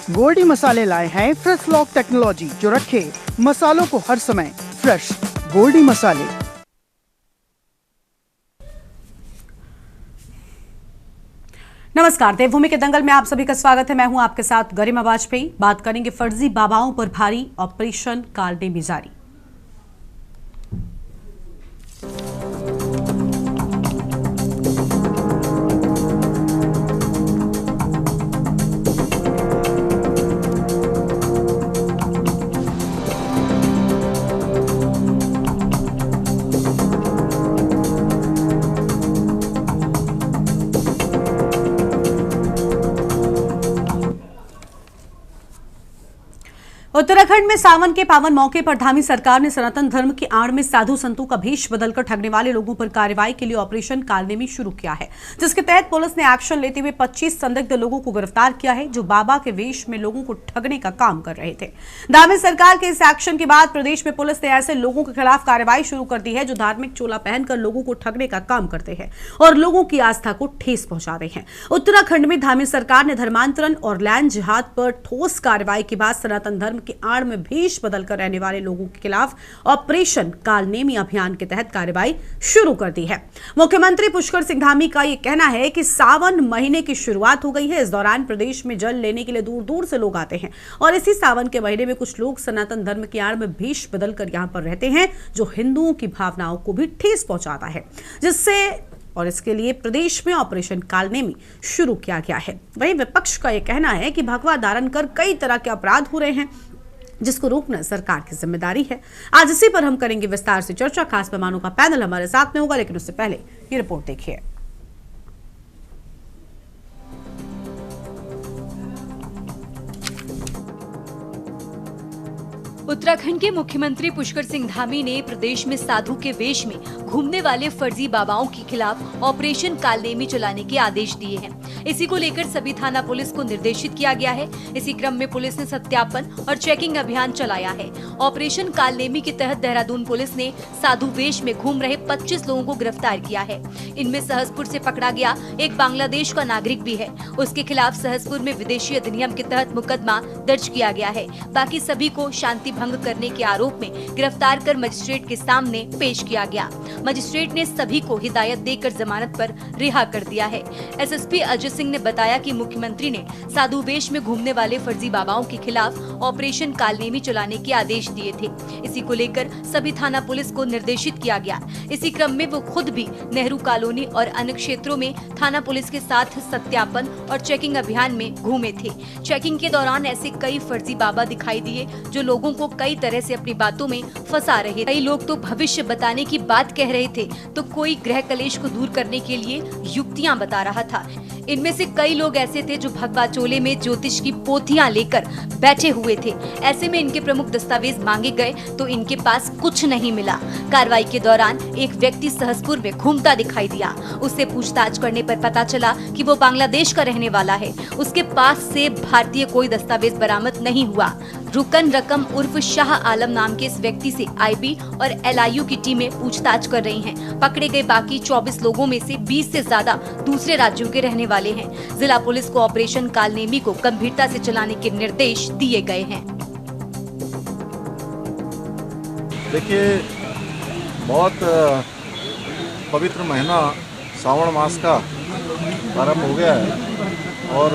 गोल्डी मसाले लाए हैं फ्रेश लॉक टेक्नोलॉजी जो रखे मसालों को हर समय फ्रेश। गोल्डी मसाले। नमस्कार, देवभूमि के दंगल में आप सभी का स्वागत है। मैं हूं आपके साथ गरिमा वाजपेयी। बात करेंगे फर्जी बाबाओं पर भारी ऑपरेशन कालनेमी जारी। उत्तराखंड में सावन के पावन मौके पर धामी सरकार ने सनातन धर्म की आड़ में साधु संतों का भेष बदलकर ठगने वाले लोगों पर कार्रवाई के लिए ऑपरेशन कालनेमी शुरू किया है, जिसके तहत पुलिस ने एक्शन लेते हुए 25 संदिग्ध लोगों को गिरफ्तार किया है जो बाबा के वेश में लोगों को ठगने का काम कर रहे थे। धामी सरकार के इस एक्शन के बाद प्रदेश में पुलिस ने ऐसे लोगों के खिलाफ कार्रवाई शुरू कर दी है जो धार्मिक चोला पहनकर लोगों को ठगने का काम करते हैं और लोगों की आस्था को ठेस पहुंचा रहे हैं। उत्तराखंड में धामी सरकार ने धर्मांतरण और लैंड जिहाद पर ठोस कार्रवाई के बाद सनातन धर्म की आड़ में भेष बदलकर रहने वाले लोगों के खिलाफ ऑपरेशन कालनेमी अभियान के तहत कार्रवाई शुरू कर दी है। मुख्यमंत्री पुष्कर सिंह धामी का यह कहना है कि सावन महीने की शुरुआत हो गई है। इस दौरान प्रदेश में जल लेने के लिए दूर दूर से लोग आते हैं और इसी सावन के महीने में कुछ लोग सनातन धर्म की आड़ में भेष बदलकर यहां पर रहते हैं जो हिंदुओं की भावनाओं को भी ठेस पहुंचाता है, और इसके लिए प्रदेश में ऑपरेशन कालनेमी शुरू किया गया है। वहीं विपक्ष का यह कहना है कि भगवा धारण कर कई तरह के अपराध हो रहे हैं जिसको रोकना सरकार की जिम्मेदारी है। आज इसी पर हम करेंगे विस्तार से चर्चा। खास मेहमानों का पैनल हमारे साथ में होगा, लेकिन उससे पहले ये रिपोर्ट देखिए। उत्तराखंड के मुख्यमंत्री पुष्कर सिंह धामी ने प्रदेश में साधु के वेश में घूमने वाले फर्जी बाबाओं के खिलाफ ऑपरेशन कालनेमी चलाने के आदेश दिए हैं। इसी को लेकर सभी थाना पुलिस को निर्देशित किया गया है। इसी क्रम में पुलिस ने सत्यापन और चेकिंग अभियान चलाया है। ऑपरेशन कालनेमी के तहत देहरादून पुलिस ने साधु वेश में घूम रहे 25 लोगों को गिरफ्तार किया है। इनमें सहसपुर से पकड़ा गया एक बांग्लादेश का नागरिक भी है। उसके खिलाफ सहसपुर में विदेशी अधिनियम के तहत मुकदमा दर्ज किया गया है। बाकी सभी को शांति भंग करने के आरोप में गिरफ्तार कर मजिस्ट्रेट के सामने पेश किया गया। मजिस्ट्रेट ने सभी को हिदायत देकर जमानत पर रिहा कर दिया है। एसएसपी अजय सिंह ने बताया कि मुख्यमंत्री ने साधु वेश में घूमने वाले फर्जी बाबाओं के खिलाफ ऑपरेशन कालनेमी चलाने के आदेश दिए थे। इसी को लेकर सभी थाना पुलिस को निर्देशित किया गया। इसी क्रम में वो खुद भी नेहरू कॉलोनी और अन्य क्षेत्रों में थाना पुलिस के साथ सत्यापन और चेकिंग अभियान में घूमे थे। चेकिंग के दौरान ऐसे कई फर्जी बाबा दिखाई दिए जो लोगों को कई तरह से अपनी बातों में फंसा रहे। कई लोग तो भविष्य बताने की बात कह रहे थे तो कोई ग्रह कलेश को दूर करने के लिए युक्तियां बता रहा था। इनमें से कई लोग ऐसे थे जो भगवा चोले में ज्योतिष की पोथियां लेकर बैठे हुए थे। ऐसे में इनके प्रमुख दस्तावेज मांगे गए तो इनके पास कुछ नहीं मिला। कार्रवाई के दौरान एक व्यक्ति सहसपुर में घूमता दिखाई दिया। उससे पूछताछ करने पर पता चला कि वो बांग्लादेश का रहने वाला है। उसके पास से भारतीय कोई दस्तावेज बरामद नहीं हुआ। रुकन रकम उर्फ शाह आलम नाम के इस व्यक्ति से आईबी और एलआईयू की टीमें पूछताछ कर रही हैं। पकड़े गए बाकी 24 लोगों में से 20 से ज्यादा दूसरे राज्यों के रहने वाले हैं। जिला पुलिस को ऑपरेशन कालनेमी को गंभीरता से चलाने के निर्देश दिए गए हैं। देखिए, बहुत पवित्र महीना सावन मास का प्रारंभ हो गया है और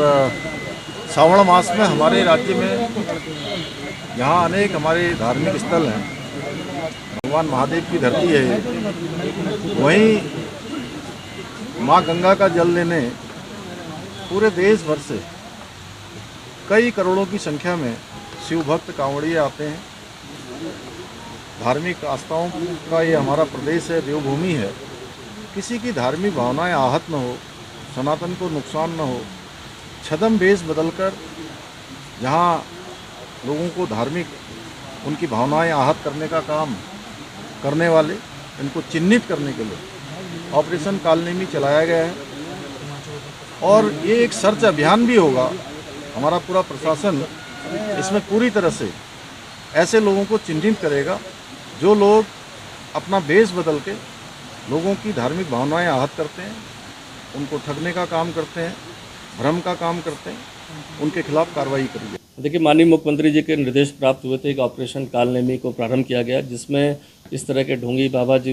श्रावण मास में हमारे राज्य में यहाँ अनेक हमारे धार्मिक स्थल हैं। भगवान महादेव की धरती है। वहीं माँ गंगा का जल लेने पूरे देश भर से कई करोड़ों की संख्या में शिव भक्त कांवड़िए आते हैं। धार्मिक आस्थाओं का ये हमारा प्रदेश है, देवभूमि है। किसी की धार्मिक भावनाएं आहत न हो, सनातन को नुकसान न हो, छद्म वेश बदलकर जहाँ लोगों को धार्मिक उनकी भावनाएं आहत करने का काम करने वाले इनको चिन्हित करने के लिए ऑपरेशन कालनेमी चलाया गया है। और ये एक सर्च अभियान भी होगा। हमारा पूरा प्रशासन इसमें पूरी तरह से ऐसे लोगों को चिन्हित करेगा जो लोग अपना वेश बदल के लोगों की धार्मिक भावनाएं आहत करते हैं, उनको ठगने का काम करते हैं। भ्रम का काम करते हैं उनके खिलाफ कार्रवाई करी जाए। देखिए, माननीय मुख्यमंत्री जी के निर्देश प्राप्त हुए थे कि ऑपरेशन कालनेमी को प्रारंभ किया गया, जिसमें इस तरह के ढोंगी बाबा जी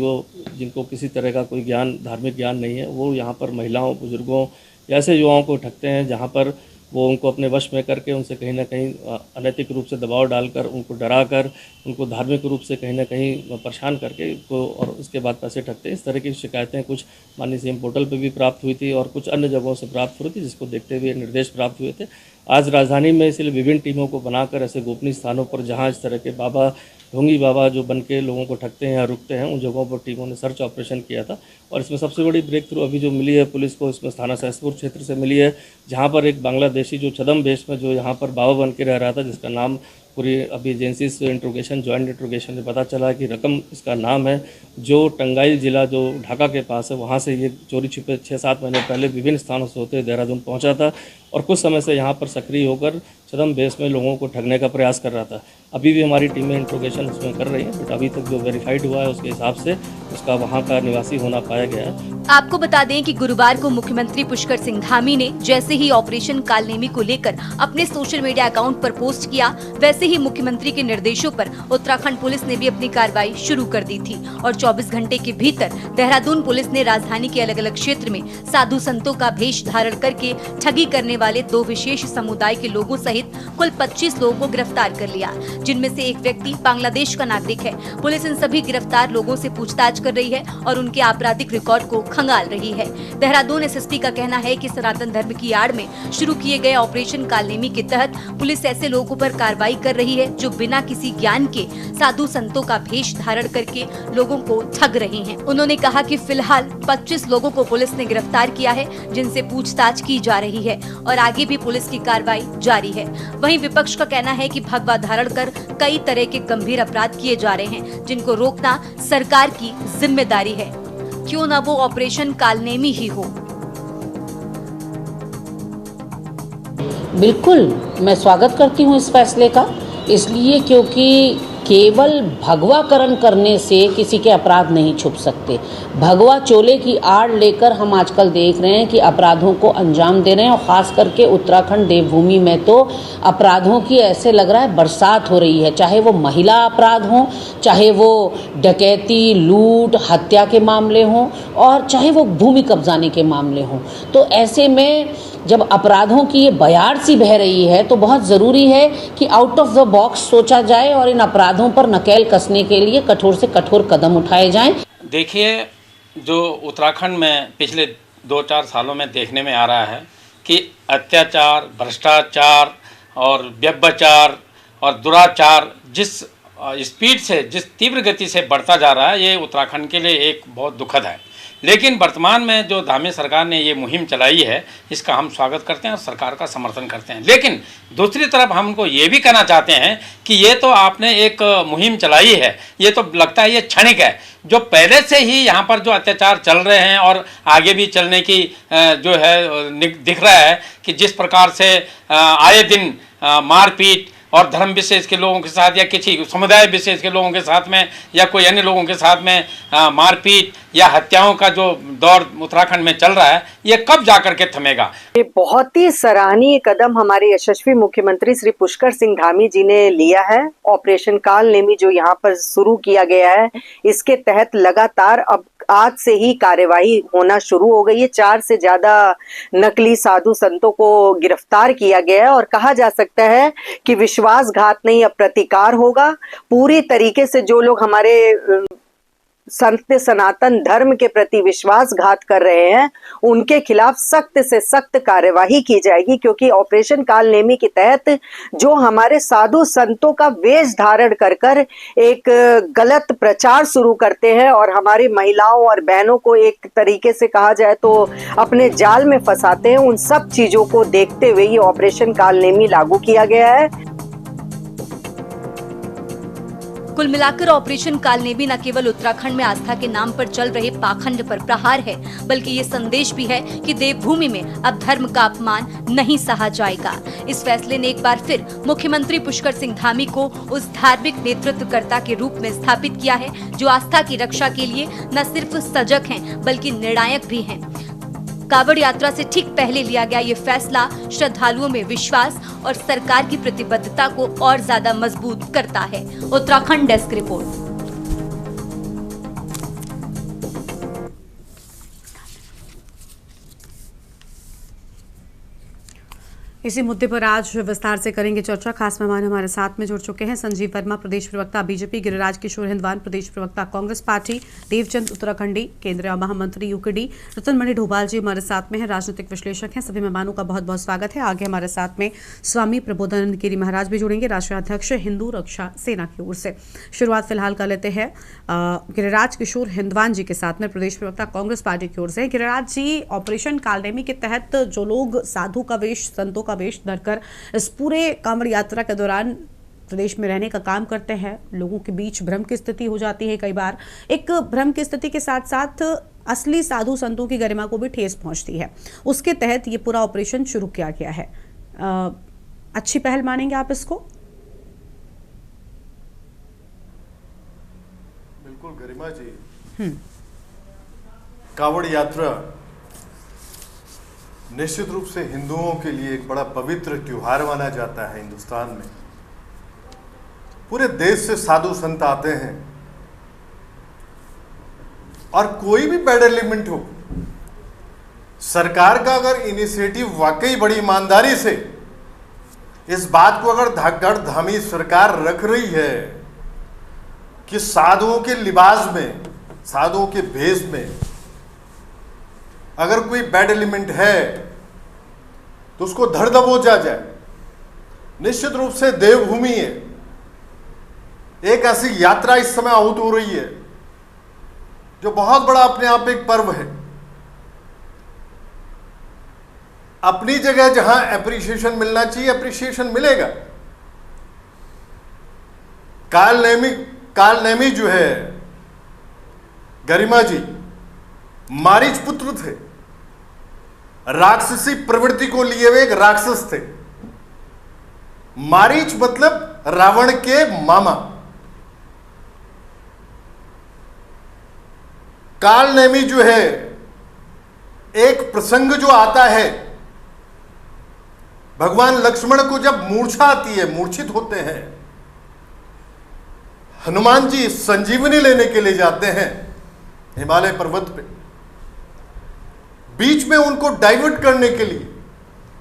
जिनको किसी तरह का कोई ज्ञान, धार्मिक ज्ञान नहीं है, वो यहाँ पर महिलाओं, बुजुर्गों या ऐसे युवाओं को ठगते हैं जहाँ पर वो उनको अपने वश में करके उनसे कहीं ना कहीं अनैतिक रूप से दबाव डालकर, उनको डराकर, उनको धार्मिक रूप से कहीं ना कहीं परेशान करके उनको और उसके बाद पैसे ठगते हैं। इस तरह की शिकायतें कुछ माननीय सीएम पोर्टल पर भी प्राप्त हुई थी और कुछ अन्य जगहों से प्राप्त हुई थी, जिसको देखते हुए निर्देश प्राप्त हुए थे। आज राजधानी में इसलिए विभिन्न टीमों को बनाकर ऐसे गोपनीय स्थानों पर जहाँ इस तरह के बाबा, ढोंगी बाबा जो बन के लोगों को ठगते हैं या रुकते हैं, उन जगहों पर टीमों ने सर्च ऑपरेशन किया था। और इसमें सबसे बड़ी ब्रेक थ्रू अभी जो मिली है पुलिस को, इसमें थाना सहसपुर क्षेत्र से मिली है, जहाँ पर एक बांग्लादेशी जो छदम वेश में जो यहाँ पर बाबा बन के रह रहा था, जिसका नाम पूरी अभी एजेंसी से इंट्रोगेशन, जॉइंट इंट्रोगेशन में पता चला है कि रकम इसका नाम है, जो टंगाइल जिला जो ढाका के पास है, वहाँ से ये चोरी छिपे 6-7 महीने पहले विभिन्न स्थानों से होते देहरादून पहुँचा था और कुछ समय से यहाँ पर सक्रिय होकर छदम बेस में लोगों को ठगने का प्रयास कर रहा था। अभी भी हमारी टीमें इंट्रोगेशन उसमें कर रही हैं, बट अभी तक जो वेरीफाइड हुआ है उसके हिसाब से उसका वहाँ का निवासी होना पाया गया है। आपको बता दें कि गुरुवार को मुख्यमंत्री पुष्कर सिंह धामी ने जैसे ही ऑपरेशन कालनेमी को लेकर अपने सोशल मीडिया अकाउंट पर पोस्ट किया, वैसे ही मुख्यमंत्री के निर्देशों पर उत्तराखंड पुलिस ने भी अपनी कार्रवाई शुरू कर दी थी और 24 घंटे के भीतर देहरादून पुलिस ने राजधानी के अलग अलग क्षेत्र में साधु संतों का भेष धारण करके ठगी करने वाले 2 विशेष समुदाय के लोगों सहित कुल 25 लोगों को गिरफ्तार कर लिया, जिनमें से एक व्यक्ति बांग्लादेश का नागरिक है। पुलिस इन सभी गिरफ्तार लोगों से पूछताछ कर रही है और उनके आपराधिक रिकॉर्ड को खंगाल रही है। देहरादून एसएसपी का कहना है कि सनातन धर्म की आड़ में शुरू किए गए ऑपरेशन कालनेमी के तहत पुलिस ऐसे लोगों पर कार्रवाई कर रही है जो बिना किसी ज्ञान के साधु संतों का भेष धारण करके लोगों को ठग रहे हैं। उन्होंने कहा कि फिलहाल 25 लोगों को पुलिस ने गिरफ्तार किया है, जिनसे पूछताछ की जा रही है और आगे भी पुलिस की कार्रवाई जारी है। वहीं विपक्ष का कहना है कि भगवा धारण कर कई तरह के गंभीर अपराध किए जा रहे हैं, जिनको रोकना सरकार की जिम्मेदारी है, क्यों न वो ऑपरेशन कालनेमी ही हो। बिल्कुल, मैं स्वागत करती हूँ इस फैसले का, इसलिए क्योंकि केवल भगवाकरण करने से किसी के अपराध नहीं छुप सकते। भगवा चोले की आड़ लेकर हम आजकल देख रहे हैं कि अपराधों को अंजाम दे रहे हैं और ख़ास करके उत्तराखंड देवभूमि में तो अपराधों की ऐसे लग रहा है बरसात हो रही है, चाहे वो महिला अपराध हों, चाहे वो डकैती, लूट, हत्या के मामले हों और चाहे वो भूमि कब्जाने के मामले हों। तो ऐसे में जब अपराधों की ये बयार सी बह रही है तो बहुत ज़रूरी है कि आउट ऑफ द बॉक्स सोचा जाए और इन अपराधों पर नकेल कसने के लिए कठोर से कठोर कदम उठाए जाएं। देखिए, जो उत्तराखंड में पिछले 2-4 सालों में देखने में आ रहा है कि अत्याचार, भ्रष्टाचार और व्यभिचार और दुराचार जिस स्पीड से, जिस तीव्र गति से बढ़ता जा रहा है, ये उत्तराखंड के लिए एक बहुत दुखद है। लेकिन वर्तमान में जो धामी सरकार ने ये मुहिम चलाई है, इसका हम स्वागत करते हैं और सरकार का समर्थन करते हैं। लेकिन दूसरी तरफ हम उनको ये भी कहना चाहते हैं कि ये तो आपने एक मुहिम चलाई है, ये तो लगता है ये क्षणिक है। जो पहले से ही यहाँ पर जो अत्याचार चल रहे हैं और आगे भी चलने की जो है दिख रहा है कि जिस प्रकार से आए दिन मारपीट और धर्म विशेष के लोगों के साथ या किसी समुदाय विशेष के लोगों के साथ में या कोई अन्य लोगों के साथ में मारपीट या हत्याओं का जो दौर उत्तराखंड में चल रहा है, ये कब जाकर के थमेगा। ये बहुत ही सराहनीय कदम हमारे यशस्वी मुख्यमंत्री श्री पुष्कर सिंह धामी जी ने लिया है। ऑपरेशन कालनेमी जो यहाँ पर शुरू किया गया है, इसके तहत लगातार अब आज से ही कार्यवाही होना शुरू हो गई है। 4 से ज्यादा नकली साधु संतों को गिरफ्तार किया गया है और कहा जा सकता है कि विश्वासघात नहीं, अब प्रतिकार होगा। पूरी तरीके से जो लोग हमारे संत सनातन धर्म के प्रति विश्वासघात कर रहे हैं, उनके खिलाफ सख्त से सख्त कार्यवाही की जाएगी, क्योंकि ऑपरेशन कालनेमी के तहत जो हमारे साधु संतों का वेश धारण कर कर एक गलत प्रचार शुरू करते हैं और हमारी महिलाओं और बहनों को एक तरीके से कहा जाए तो अपने जाल में फंसाते हैं, उन सब चीजों को देखते हुए ये ऑपरेशन कालनेमी लागू किया गया है। कुल मिलाकर ऑपरेशन कालनेमी न केवल उत्तराखंड में आस्था के नाम पर चल रहे पाखंड पर प्रहार है, बल्कि ये संदेश भी है कि देवभूमि में अब धर्म का अपमान नहीं सहा जाएगा। इस फैसले ने एक बार फिर मुख्यमंत्री पुष्कर सिंह धामी को उस धार्मिक नेतृत्वकर्ता के रूप में स्थापित किया है जो आस्था की रक्षा के लिए न सिर्फ सजग हैं, बल्कि निर्णायक भी हैं। कांवड़ यात्रा से ठीक पहले लिया गया ये फैसला श्रद्धालुओं में विश्वास और सरकार की प्रतिबद्धता को और ज्यादा मजबूत करता है। Uttarakhand desk report. इसी मुद्दे पर आज विस्तार से करेंगे चर्चा। खास मेहमान हमारे साथ में जुड़ चुके हैं संजीव वर्मा, प्रदेश प्रवक्ता बीजेपी, गिरिराज किशोर हिंदवान, प्रदेश प्रवक्ता कांग्रेस पार्टी, देवचंद उत्तराखंडी, केंद्रीय महामंत्री यूकेडी, रतनमणि ढोभाल जी हमारे साथ में हैं, राजनीतिक विश्लेषक हैं। सभी मेहमानों का बहुत बहुत स्वागत है। आगे हमारे साथ में स्वामी प्रबोधानंद गिरी महाराज भी जुड़ेंगे, राष्ट्रीय अध्यक्ष हिंदू रक्षा सेना की ओर से। शुरुआत फिलहाल कर लेते हैं गिरिराज किशोर हिंदवान जी के साथ में, प्रदेश प्रवक्ता कांग्रेस पार्टी की ओर से। गिरिराज जी, ऑपरेशन कालनेमी के तहत जो लोग साधु का वेश, संतों का वेश धरकर इस पूरे कांवड़ यात्रा के दौरान प्रदेश में रहने का काम करते हैं, लोगों के बीच भ्रम की स्थिति हो जाती है। कई बार एक भ्रम की स्थिति के साथ साथ असली साधु संतों की गरिमा को भी ठेस पहुंचती है। उसके तहत ये पूरा ऑपरेशन शुरू किया गया है। अच्छी पहल मानेंगे आप इसको? बिल्कुल गरिमा जी, कांवड़ यात्रा निश्चित रूप से हिंदुओं के लिए एक बड़ा पवित्र त्योहार माना जाता है। हिंदुस्तान में पूरे देश से साधु संत आते हैं और कोई भी बैड एलिमेंट हो, सरकार का अगर इनिशिएटिव वाकई बड़ी ईमानदारी से इस बात को अगर धड़ धामी सरकार रख रही है कि साधुओं के लिबास में, साधुओं के भेष में अगर कोई बैड एलिमेंट है तो उसको धड़ दबोचा जाए। निश्चित रूप से देवभूमि है, एक ऐसी यात्रा इस समय आहूत हो रही है जो बहुत बड़ा अपने आप एक पर्व है। अपनी जगह जहां एप्रिसिएशन मिलना चाहिए, एप्रिसिएशन मिलेगा। कालनेमी जो है, गरिमा जी मारीच पुत्र थे, राक्षसी प्रवृत्ति को लिए हुए एक राक्षस थे। मारीच मतलब रावण के मामा। कालनेमी जो है, एक प्रसंग जो आता है, भगवान लक्ष्मण को जब मूर्छा आती है, मूर्छित होते हैं, हनुमान जी संजीवनी लेने के लिए जाते हैं हिमालय पर्वत पे। बीच में उनको डाइवर्ट करने के लिए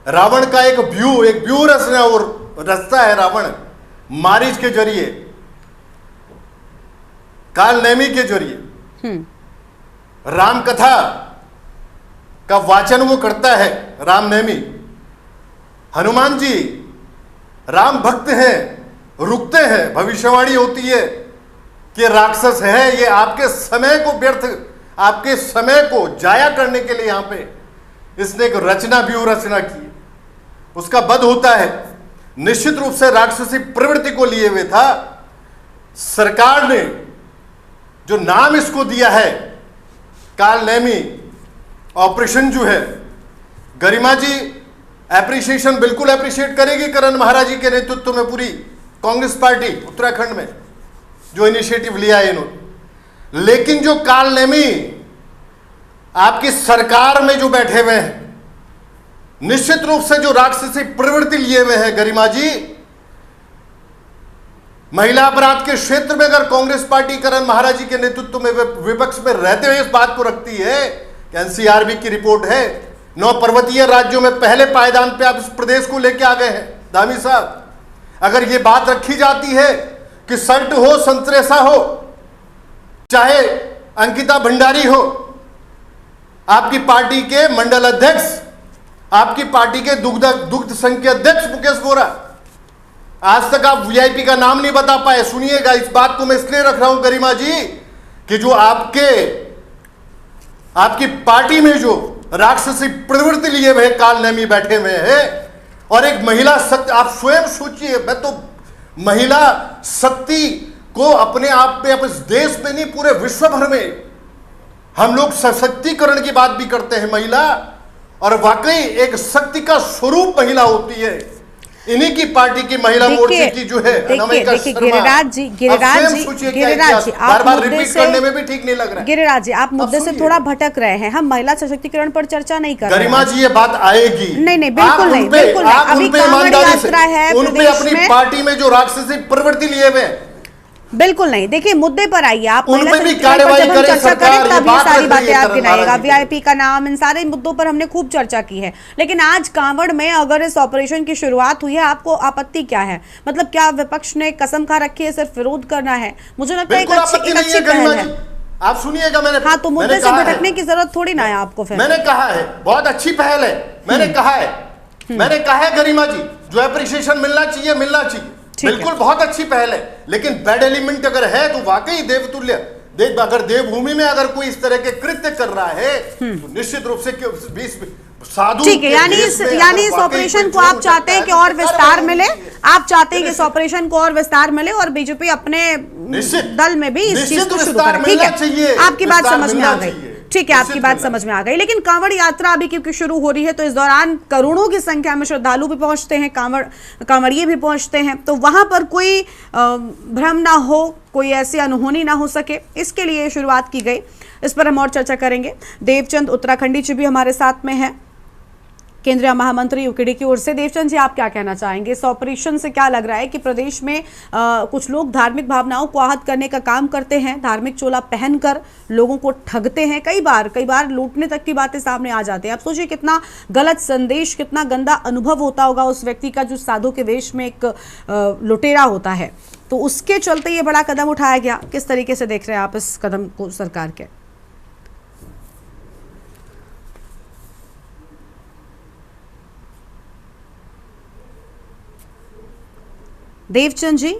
रावण का एक व्यू रचता है रावण, मारीच के जरिए, कालनेमी के जरिए राम कथा का वाचन वो करता है, रामनेमी। हनुमान जी राम भक्त हैं, रुकते हैं, भविष्यवाणी होती है कि राक्षस है, ये आपके समय को व्यर्थ, आपके समय को जाया करने के लिए यहां पे इसने एक व्यू रचना की, उसका वध होता है। निश्चित रूप से राक्षसी प्रवृत्ति को लिए हुए था। सरकार ने जो नाम इसको दिया है कालनेमी ऑपरेशन जो है, गरिमा जी एप्रिसिएशन बिल्कुल एप्रिशिएट करेगी करण महाराज जी के नेतृत्व में पूरी कांग्रेस पार्टी उत्तराखंड में जो इनिशिएटिव लिया है इन्होंने। लेकिन जो कालनेमी आपकी सरकार में जो बैठे हुए हैं, निश्चित रूप से जो राक्षसी प्रवृत्ति लिए हुए हैं गरिमा जी, महिला अपराध के क्षेत्र में अगर कांग्रेस पार्टी करण महाराज जी के नेतृत्व में विपक्ष में रहते हुए इस बात को रखती है कि एनसीआरबी की रिपोर्ट है, 9 पर्वतीय राज्यों में पहले पायदान पे आप इस प्रदेश को लेके आ गए हैं धामी साहब। अगर ये बात रखी जाती है कि सल्ट हो, संतरेसा हो, चाहे अंकिता भंडारी हो, आपकी पार्टी के मंडल अध्यक्ष, आपकी पार्टी के दुग्ध संघ के अध्यक्ष मुकेश बोरा, आज तक आप वीआईपी का नाम नहीं बता पाए। सुनिएगा, इस बात को मैं इसलिए रख रहा हूं गरिमा जी कि जो आपकी पार्टी में जो राक्षसी प्रवृत्ति लिए हुए कालनेमी बैठे हुए हैं, और एक महिला शक्ति, आप स्वयं सोचिए, मैं तो महिला शक्ति को अपने आप में, अपने देश में नहीं पूरे विश्व भर में हम लोग सशक्तिकरण की बात भी करते हैं महिला, और वाकई एक शक्ति का स्वरूप महिला होती है। इन्हीं की पार्टी की महिला मोर्चे की जो है देखिए गिरिराज जी बार बार रिपीट करने में भी ठीक नहीं लग रहा है। गिरिराज जी, आप मुद्दे से थोड़ा भटक रहे हैं। हम महिला सशक्तिकरण पर चर्चा नहीं कर रहे हैं। गरिमा जी, ये बात आएगी। नहीं, बिल्कुल नहीं, बिल्कुल नहीं। अभी कांवड़ यात्रा है उनपे अपनी पार्टी में जो राक्षसी प्रवृत्ति लिए हुए, बिल्कुल नहीं। देखिए मुद्दे पर आइए आप। उन पे भी कार्रवाई करे सरकार, तब ये सारी बातें आप गिनाएगा। वीआईपी का नाम, इन सारे मुद्दों पर हमने खूब चर्चा की है। लेकिन आज कांवड़ में अगर इस ऑपरेशन की शुरुआत हुई है, आपको आपत्ति क्या है? मतलब क्या विपक्ष ने कसम खा रखी है सिर्फ विरोध करना है? मुझे लगता है एक अच्छी पहल है। आप सुनिएगा, मैंने हाँ, तो मुद्दे से भटकने की जरूरत थोड़ी ना है आपको। फिर मैंने कहा है बहुत अच्छी पहल है। मैंने कहा है गरिमा जी, जो एप्रिसिएशन मिलना चाहिए। बिल्कुल बहुत अच्छी पहल है, लेकिन बैड एलिमेंट अगर है तो वाकई देवतुल्य अगर देवभूमि में अगर कोई इस तरह के कृत्य कर रहा है तो निश्चित रूप से साधु। ठीक है, यानी इस ऑपरेशन को आप चाहते हैं कि और विस्तार मिले। आप चाहते हैं कि इस ऑपरेशन को और विस्तार मिले और बीजेपी अपने दल में भी इस चीज को शुरू करे। ठीक है, आपकी बात समझ में आ गई। ठीक है, आपकी बात समझ में आ गई। लेकिन कांवड़ यात्रा अभी क्योंकि शुरू हो रही है, तो इस दौरान करोड़ों की संख्या में श्रद्धालु भी पहुंचते हैं, कांवड़िए भी पहुंचते हैं। तो वहां पर कोई भ्रम ना हो, कोई ऐसी अनहोनी ना हो सके, इसके लिए शुरुआत की गई। इस पर हम और चर्चा करेंगे। देवचंद उत्तराखंडी जी भी हमारे साथ में है, केंद्रीय महामंत्री यूकेडी की ओर से। देवचंद जी, आप क्या कहना चाहेंगे? इस ऑपरेशन से क्या लग रहा है कि प्रदेश में कुछ लोग धार्मिक भावनाओं को आहत करने का काम करते हैं, धार्मिक चोला पहनकर लोगों को ठगते हैं, कई बार लूटने तक की बातें सामने आ जाती हैं। आप सोचिए कितना गलत संदेश, कितना गंदा अनुभव होता होगा उस व्यक्ति का जो साधु के वेश में एक लुटेरा होता है। तो उसके चलते ये बड़ा कदम उठाया गया। किस तरीके से देख रहे हैं आप इस कदम को सरकार के? देवचंद जी,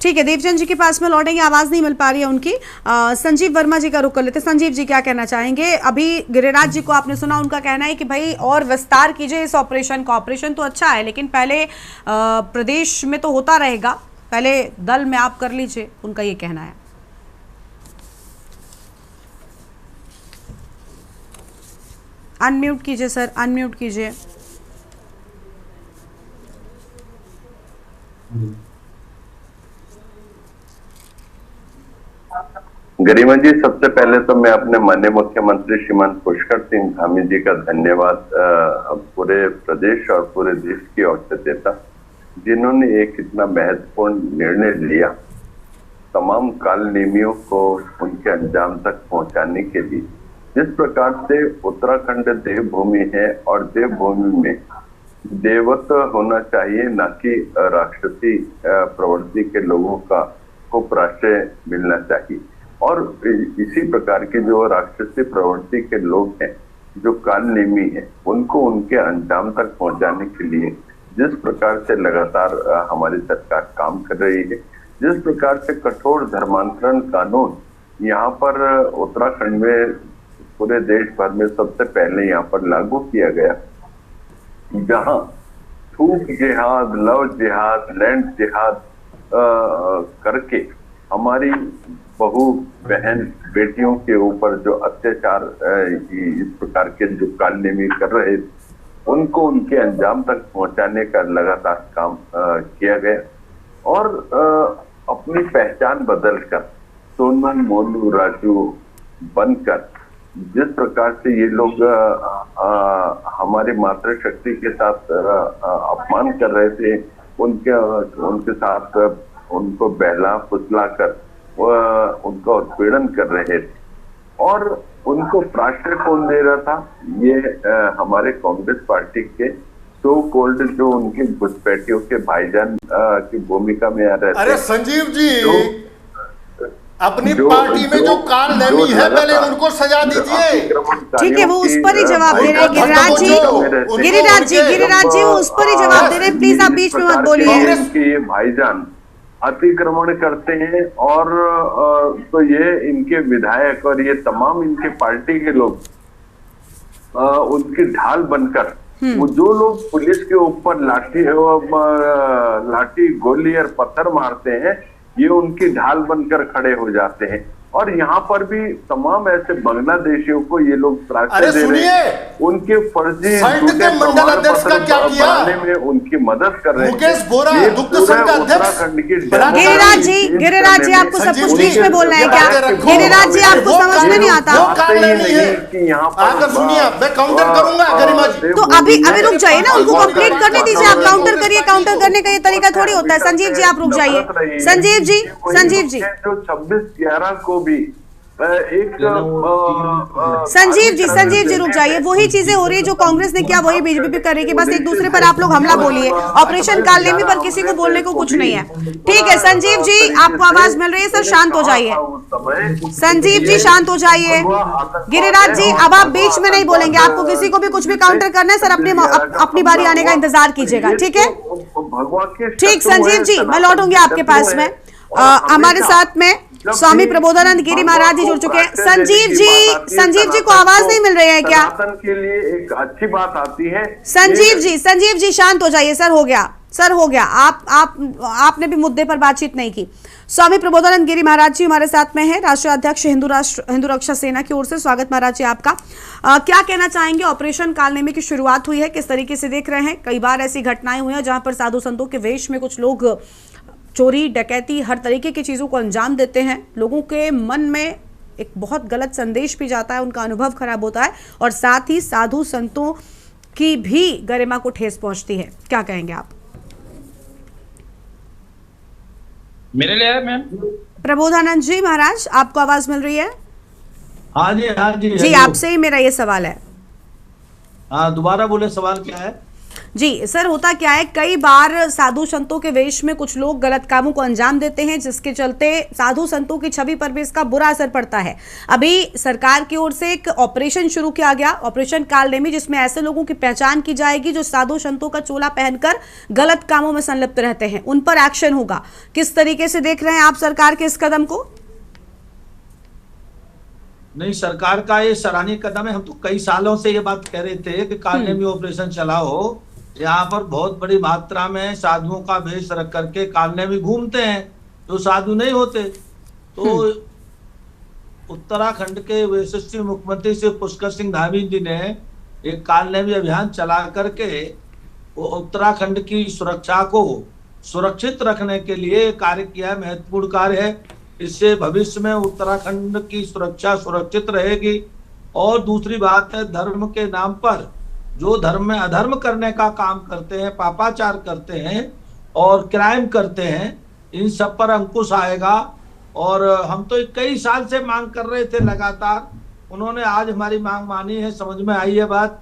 ठीक है, देवचंद जी के पास में लौटेंगे, आवाज नहीं मिल पा रही है उनकी। संजीव वर्मा जी का रुख कर लेते। संजीव जी, क्या कहना चाहेंगे? अभी गिरिराज जी को आपने सुना, उनका कहना है कि भाई और विस्तार कीजिए इस ऑपरेशन का। ऑपरेशन तो अच्छा है, लेकिन पहले प्रदेश में तो होता रहेगा, पहले दल में आप कर लीजिए, उनका ये कहना है। अनम्यूट कीजिए सर, अनम्यूट कीजिए। गरिमा जी, सबसे पहले तो मैं अपने माननीय मुख्यमंत्री श्रीमान पुष्कर सिंह धामी जी का धन्यवाद पूरे प्रदेश और पूरे देश की ओर से देता, जिन्होंने एक इतना महत्वपूर्ण निर्णय लिया तमाम काल नेमियों को उनके अंजाम तक पहुंचाने के लिए। जिस प्रकार से उत्तराखंड देवभूमि है और देवभूमि में देवत्व होना चाहिए, न कि राक्षसी प्रवृत्ति के लोगों का को प्राश्रय मिलना चाहिए। और इसी प्रकार के जो राक्षसी प्रवृत्ति के लोग हैं, जो काल नेमी है, उनको उनके अंजाम तक पहुंचाने के लिए जिस प्रकार से लगातार हमारी सरकार काम कर रही है, जिस प्रकार से कठोर धर्मांतरण कानून यहाँ पर उत्तराखंड में पूरे देश भर में सबसे पहले यहाँ पर लागू किया गया, जहाँ थूक जिहाद, लव जिहाद, लैंड जिहाद करके हमारी बहू बहन बेटियों के ऊपर जो अत्याचार इस प्रकार के जो कालनेमी कर रहे थे, उनको उनके अंजाम तक पहुंचाने का लगातार काम किया गया। और अपनी पहचान बदलकर सोनम, मोनू, राजू बनकर जिस प्रकार से ये लोग हमारी मातृशक्ति के साथ अपमान कर रहे थे, उनके साथ उनको बहला फुसला कर उनका उत्पीड़न कर रहे थे, और उनको प्राश्रय कौन दे रहा था? ये हमारे कांग्रेस पार्टी के सो कोल्ड जो उनके घुसपैठियों के भाईजान की भूमिका में आ रहे थे। अरे संजीव जी, अपनी पार्टी में जो काल नेमी है, पहले उनको सजा दीजिए। ठीक है, वो उस पर ही जवाब दे रहे हैं गिरिराज जी, वो उस पर ही जवाब दे रहे हैं। प्लीज आप बीच में मत बोलिए। भाईजान अतिक्रमण करते हैं, और तो ये इनके विधायक और ये तमाम इनके पार्टी के लोग उनकी ढाल बनकर, वो जो लोग पुलिस के ऊपर लाठी गोली और पत्थर मारते हैं, ये उनकी ढाल बनकर खड़े हो जाते हैं। और यहाँ पर भी तमाम ऐसे बांग्लादेशियों को ये लोग त्रासदी अरे दे रहे सुनिए, हैं, उनके फर्जी संघ झूठे के मंडल प्रमाण अध्यक्ष का पत्र क्या किया? बनाने में उनकी मदद कर रहे हैं। मुकेश बोरा, ये दुग्ध पूरे संघ का अध्यक्ष उत्तराखंड की गिरिराज जी आपको सब कुछ बीच में बोलना है क्या? गिरिराज जी आपको समझ में नहीं आता? आकर सुनिए, मैं काउंटर करूंगा गरिमा जी। तो अभी रुक जाइए ना, उनको कंप्लीट करने दीजिए। आप काउंटर करिए, काउंटर करने का ये तरीका थोड़ी होता है। संजीव जी आप रुक जाइए। संजीव जी जो 26/11 को भी संजीव जी रुक जाइए। वही चीजें हो रही है जो कांग्रेस ने किया, वही बीजेपी कर रही है। बस एक दूसरे पर आप लोग हमला बोलिए। ऑपरेशन कालनेमी पर किसी को बोलने को कुछ नहीं है। ठीक है संजीव जी, आपको आवाज मिल रही है सर, शांत हो जाइए। संजीव जी शांत हो जाइए। गिरिराज जी अब आप बीच में नहीं बोलेंगे। आपको किसी को भी कुछ भी काउंटर करना है सर, अपनी बारी आने का इंतजार कीजिएगा, ठीक है? ठीक संजीव जी, मैं लौटूंगी आपके पास में। हमारे साथ में स्वामी प्रबोधानंद गिरी महाराज जी जुड़ चुके हैं। संजीव जी को आवाज नहीं मिल रही है क्या? के लिए एक अच्छी बात आती है। संजीव जी शांत हो जाइए। सर हो गया। आपने भी मुद्दे पर बातचीत नहीं की। स्वामी प्रबोधानंद गिरी महाराज जी हमारे साथ में है, राष्ट्रीय अध्यक्ष हिंदू रक्षा सेना की ओर से। स्वागत महाराज जी आपका। क्या कहना चाहेंगे? ऑपरेशन कालनेमी की शुरुआत हुई है, किस तरीके से देख रहे हैं? कई बार ऐसी घटनाएं हुई हैं जहां पर साधु संतों के वेश में कुछ लोग चोरी डकैती हर तरीके की चीज़ों को अंजाम देते हैं। लोगों के मन में एक बहुत गलत संदेश भी जाता है, उनका अनुभव खराब होता है और साथ ही साधु संतों की भी गरिमा को ठेस पहुंचती है। क्या कहेंगे आप? मेरे लिए है मैम। प्रबोधानंद जी महाराज आपको आवाज मिल रही है? हाँ जी जी आपसे ही मेरा ये सवाल है। हाँ दोबारा बोले, सवाल क्या है? जी सर, होता क्या है, कई बार साधु संतों के वेश में कुछ लोग गलत कामों को अंजाम देते हैं, जिसके चलते साधु संतों की छवि पर भी इसका बुरा असर पड़ता है। अभी सरकार की ओर से एक ऑपरेशन शुरू किया गया, ऑपरेशन कालनेमी, जिसमें ऐसे लोगों की पहचान की जाएगी जो साधु संतों का चोला पहनकर गलत कामों में संलिप्त रहते हैं, उन पर एक्शन होगा। किस तरीके से देख रहे हैं आप सरकार के इस कदम को? नहीं, सरकार का ये सराहनीय कदम है। हम तो कई सालों से ये बात कह रहे थे कि कालनेमी ऑपरेशन चलाओ। यहाँ पर बहुत बड़ी मात्रा में साधुओं का भेष रख करके कालनेमी घूमते हैं जो साधु नहीं होते। तो उत्तराखंड के यशस्वी मुख्यमंत्री श्री पुष्कर सिंह धामी जी ने एक कालनेमी अभियान चला करके वो उत्तराखंड की सुरक्षा को सुरक्षित रखने के लिए कार्य किया है। महत्वपूर्ण कार्य है। इससे भविष्य में उत्तराखंड की सुरक्षा सुरक्षित रहेगी। और दूसरी बात है, धर्म के नाम पर जो धर्म में अधर्म करने का काम करते हैं, पापाचार करते हैं और क्राइम करते हैं, इन सब पर अंकुश आएगा। और हम तो कई साल से मांग कर रहे थे लगातार, उन्होंने आज हमारी मांग मानी है, समझ में आई है बात।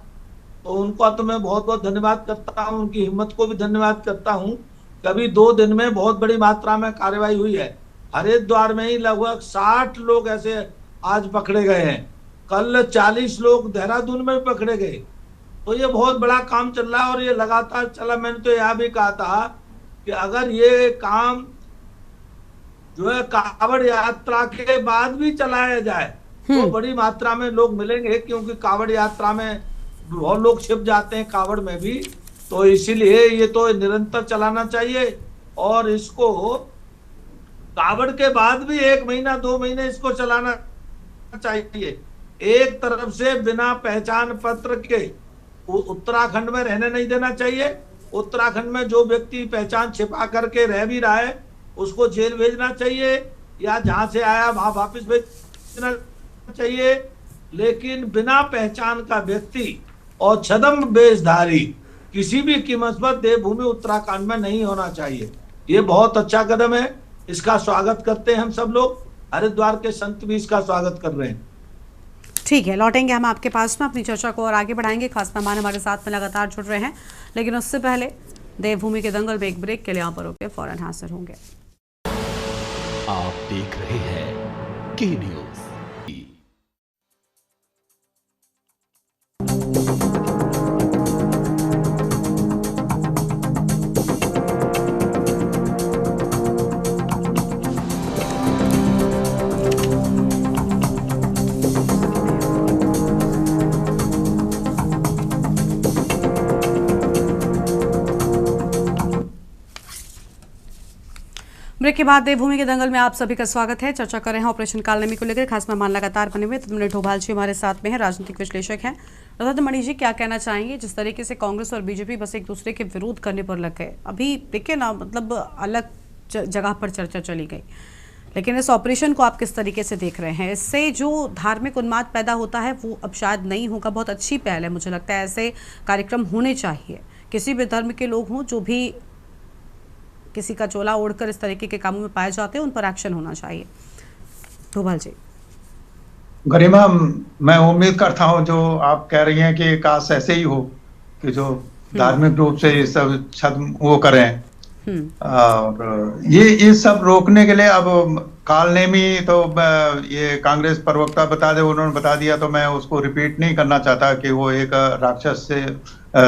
तो उनका तो मैं बहुत बहुत धन्यवाद करता हूँ, उनकी हिम्मत को भी धन्यवाद करता हूँ। कभी 2 दिन में बहुत बड़ी मात्रा में कार्रवाई हुई है। हरिद्वार में ही लगभग 60 लोग ऐसे आज पकड़े गए हैं। कल 40 लोग देहरादून में पकड़े गए। तो ये बहुत बड़ा काम चल रहा है और ये लगातार चला। मैंने तो यह भी कहा था कि अगर ये काम जो है कावड़ यात्रा के बाद भी चलाया जाए तो बड़ी मात्रा में लोग मिलेंगे, क्योंकि कावड़ यात्रा में बहुत लोग छिप जाते हैं, कावड़ में भी। तो इसीलिए ये तो निरंतर चलाना चाहिए। और इसको कावड़ के बाद भी 1 महीना 2 महीने इसको चलाना चाहिए। एक तरफ से बिना पहचान पत्र के उत्तराखंड में रहने नहीं देना चाहिए। उत्तराखंड में जो व्यक्ति पहचान छिपा करके रह भी रहा है उसको जेल भेजना चाहिए, या जहां से आया वहां वापस भेजना चाहिए। लेकिन बिना पहचान का व्यक्ति और छद्म वेशधारी किसी भी कीमत पर देवभूमि उत्तराखंड में नहीं होना चाहिए। ये बहुत अच्छा कदम है, इसका स्वागत करते हैं हम सब लोग। हरिद्वार के संत भी इसका स्वागत कर रहे हैं। ठीक है, लौटेंगे हम आपके पास में, अपनी चर्चा को और आगे बढ़ाएंगे। खास मेहमान हमारे साथ में लगातार जुड़ रहे हैं, लेकिन उससे पहले देवभूमि के दंगल में एक ब्रेक के लिए यहाँ पर होकर फौरन हाजिर होंगे। आप देख रहे हैं के न्यूज। ब्रेक के बाद देवभूमि के दंगल में आप सभी का स्वागत है। चर्चा कर रहे हैं ऑपरेशन कालनेमी को लेकर, खास मेहमान लगातार बने हुए। तरुण डोभाल जी हमारे साथ में है, राजनीतिक विश्लेषक हैं। रत्नमणि जी, क्या कहना चाहेंगे जिस तरीके से कांग्रेस और बीजेपी बस एक दूसरे के विरोध करने पर लग गए? अभी देखिए ना, मतलब अलग जगह पर चर्चा चली गई, लेकिन इस ऑपरेशन को आप किस तरीके से देख रहे हैं? इससे जो धार्मिक उन्माद पैदा होता है वो अब शायद नहीं होगा। बहुत अच्छी पहल है, मुझे लगता है ऐसे कार्यक्रम होने चाहिए। किसी भी धर्म के लोग हों, जो भी किसी का चोला ओढ़कर इस तरीके के कामों में पाए जाते हैं, उन पर एक्शन होना चाहिए। डोभाल जी। गरिमा, मैं उम्मीद करता हूं जो आप कह रही हैं कि काश ऐसे ही हो कि जो धार्मिक रूप से ये सब छद्म वो करें, और ये सब रोकने के लिए अब कालनेमी तो ये कांग्रेस प्रवक्ता बता दे, उन्होंने बता दिया, तो मैं उसको रिपीट नहीं करना चाहता कि वो एक राक्षस से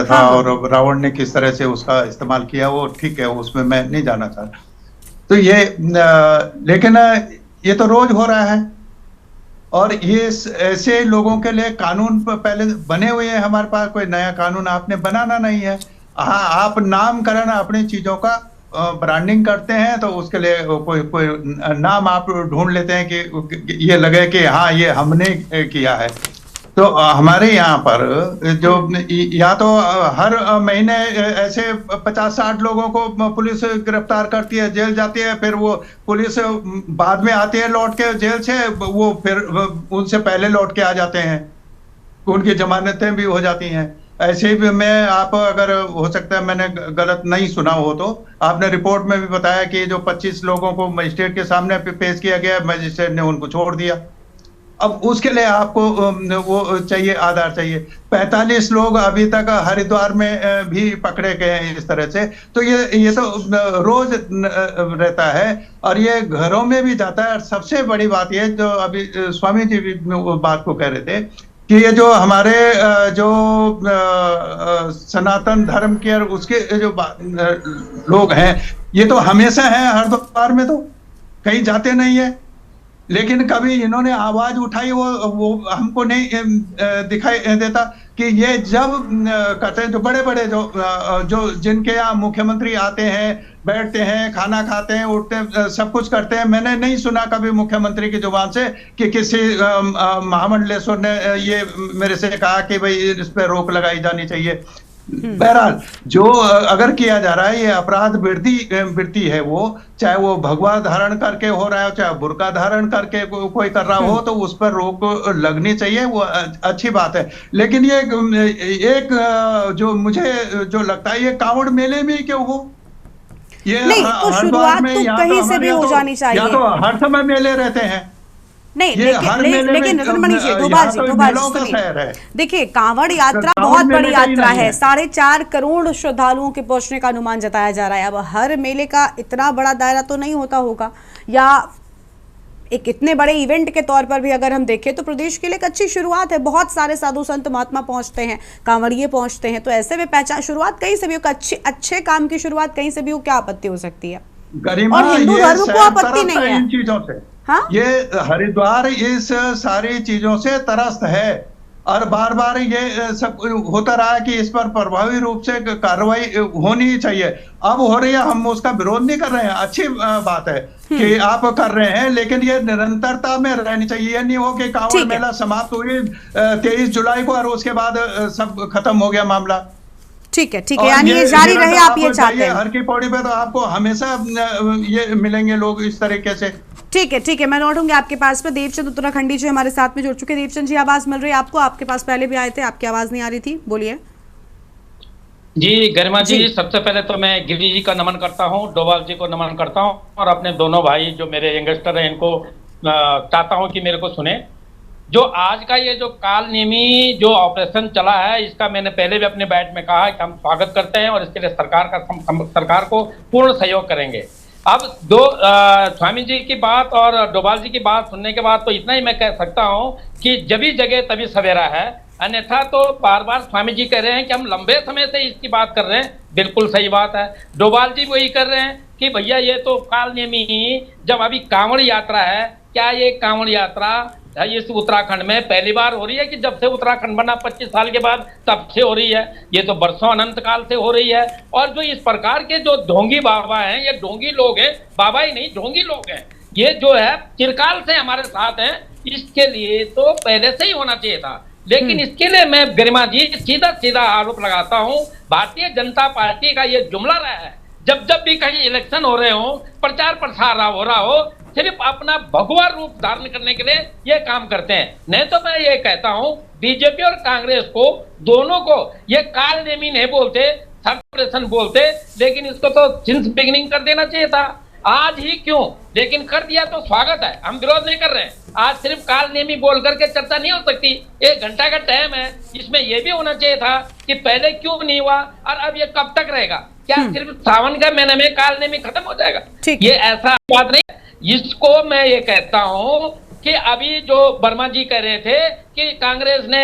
था और रावण ने किस तरह से उसका इस्तेमाल किया, वो ठीक है, उसमें मैं नहीं जाना चाहता। तो ये लेकिन ये तो रोज हो रहा है, और ये ऐसे लोगों के लिए कानून पहले बने हुए हैं हमारे पास, कोई नया कानून आपने बनाना नहीं है। हाँ, आप नामकरण अपनी चीजों का ब्रांडिंग करते हैं तो उसके लिए कोई नाम आप ढूंढ लेते हैं कि ये लगे कि हाँ ये हमने किया है। तो हमारे यहाँ पर जो या तो हर महीने ऐसे 50-60 लोगों को पुलिस गिरफ्तार करती है, जेल जाती है, फिर वो पुलिस बाद में आती है लौट के जेल से, वो फिर उनसे पहले लौट के आ जाते हैं, उनकी जमानतें भी हो जाती हैं। ऐसे भी मैं आप अगर हो सकता है मैंने गलत नहीं सुना हो तो आपने रिपोर्ट में भी बताया कि जो 25 लोगों को मजिस्ट्रेट के सामने पेश किया गया, मजिस्ट्रेट ने उनको छोड़ दिया। अब उसके लिए आपको वो चाहिए, आधार चाहिए। 45 लोग अभी तक हरिद्वार में भी पकड़े गए हैं इस तरह से। तो ये तो रोज रहता है और ये घरों में भी जाता है। और सबसे बड़ी बात ये जो अभी स्वामी जी भी बात को कह रहे थे कि ये जो हमारे जो सनातन धर्म के और उसके जो लोग हैं, ये तो हमेशा हैं हरिद्वार में, तो कहीं जाते नहीं है, लेकिन कभी इन्होंने आवाज उठाई वो हमको नहीं दिखाई देता कि ये जब करते हैं, जो बड़े बड़े जो जिनके यहाँ मुख्यमंत्री आते हैं, बैठते हैं, खाना खाते हैं, उठते हैं, सब कुछ करते हैं। मैंने नहीं सुना कभी मुख्यमंत्री की जुबान से कि किसी महामंडलेश्वर ने ये मेरे से कहा कि भाई इस पर रोक लगाई जानी चाहिए। बहरहाल जो अगर किया जा रहा है ये अपराध वृत्ति है, वो चाहे वो भगवा धारण करके हो रहा है, चाहे बुर्का धारण करके कोई कर रहा हो, तो उस पर रोक लगनी चाहिए, वो अच्छी बात है। लेकिन ये एक जो मुझे जो लगता है, ये कांवड़ मेले में क्यों हो? ये नहीं, तो शुरुआत तो कहीं से भी हो जानी चाहिए। या तो हर समय मेले रहते हैं। नहीं, लेकिन रत्नमणि जी, डोभाल जी सुनिए, देखिए कांवड़ यात्रा बहुत बड़ी यात्रा है, 4.5 करोड़ श्रद्धालुओं के पहुंचने का अनुमान जताया जा रहा है। अब हर मेले का इतना बड़ा दायरा तो नहीं होता होगा, या एक इतने बड़े इवेंट के तौर पर भी अगर हम देखें तो प्रदेश के लिए एक अच्छी शुरुआत है। बहुत सारे साधु संत महात्मा पहुंचते हैं, कांवड़िए पहुंचते हैं, तो ऐसे में पहचान शुरुआत कहीं से भी हो, अच्छे काम की शुरुआत कहीं से भी हो, क्या आपत्ति हो सकती है? और हिंदू धर्म को आपत्ति नहीं है इन चीजों से। हाँ? ये हरिद्वार इस सारी चीजों से त्रस्त है और बार बार ये सब होता रहा कि इस पर प्रभावी रूप से कार्रवाई होनी चाहिए। अब हो रही है, हम उसका विरोध नहीं कर रहे हैं, अच्छी बात है कि आप कर रहे हैं, लेकिन ये निरंतरता में रहनी चाहिए। ये नहीं हो कि कांवड़ मेला समाप्त हुई 23 जुलाई को और उसके बाद सब खत्म हो गया मामला। ठीक है, यानी ये जारी रहे, आप ये चाहते हैं। हर की पौड़ी पे तो आपको हमेशा ये मिलेंगे लोग इस तरीके से। ठीक है, मैं लौटूंगी आपके पास पे। देवचंद उत्तराखंडी जी हमारे साथ में जुड़ चुके। देवचंद जी, आवाज मिल रही है आपको? आपके पास पहले भी आए थे, आपकी आवाज नहीं आ रही थी, बोलिए। जी गरिमा जी, सबसे पहले तो मैं गिरिजी जी का नमन करता हूँ, डोभाल जी को नमन करता हूँ, और अपने दोनों भाई जो मेरे यंगस्टर हैं इनको चाहता हूँ कि मेरे को सुने। जो आज का ये जो कालनेमी जो ऑपरेशन चला है, इसका मैंने पहले भी अपने बैठ में कहा कि हम स्वागत करते हैं और इसके लिए सरकार को पूर्ण सहयोग करेंगे। अब स्वामी जी की बात और डोभाल जी की बात सुनने के बाद तो इतना ही मैं कह सकता हूं कि जभी जगह तभी सवेरा है। अन्यथा तो बार बार स्वामी जी कह रहे हैं कि हम लंबे समय से इसकी बात कर रहे हैं, बिल्कुल सही बात है। डोभाल जी वही कर रहे हैं कि भैया ये तो कालनेमी, जब अभी कांवड़ यात्रा है, क्या ये कांवड़ यात्रा इस उत्तराखंड में पहली बार हो रही है कि जब से उत्तराखंड बना 25 साल के बाद तब से हो रही है। ये तो बरसों अनंत काल से हो रही है। और जो इस प्रकार के जो ढोंगी बाबा हैं, ये ढोंगी लोग हैं, बाबा ही नहीं ढोंगी लोग हैं, ये जो है चिरकाल से हमारे साथ हैं। इसके लिए तो पहले से ही होना चाहिए था। लेकिन इसके लिए मैं गरिमा जी सीधा सीधा आरोप लगाता हूं, भारतीय जनता पार्टी का ये जुमला रहा है, जब जब भी कहीं इलेक्शन हो रहे हो, प्रचार प्रसार हो रहा हो, सिर्फ अपना भगवा रूप धारण करने के लिए ये काम करते हैं। नहीं तो मैं ये कहता हूं बीजेपी और कांग्रेस को, दोनों को ये काल नेमी नहीं बोलते, थर्ड ऑपरेशन बोलते, लेकिन इसको तो सिंस बिगिनिंग कर देना चाहिए था। आज ही क्यों, लेकिन कर दिया तो स्वागत है, हम विरोध नहीं कर रहे हैं। आज सिर्फ काल नेमी बोल करके चर्चा नहीं हो सकती, 1 घंटा का टाइम है। इसमें यह भी होना चाहिए था कि पहले क्यों नहीं हुआ और अब ये कब तक रहेगा। क्या सिर्फ सावन का महीने में काल नेमी खत्म हो जाएगा? ये ऐसा बात नहीं। इसको मैं ये कहता हूं कि अभी जो वर्मा जी कह रहे थे कि कांग्रेस ने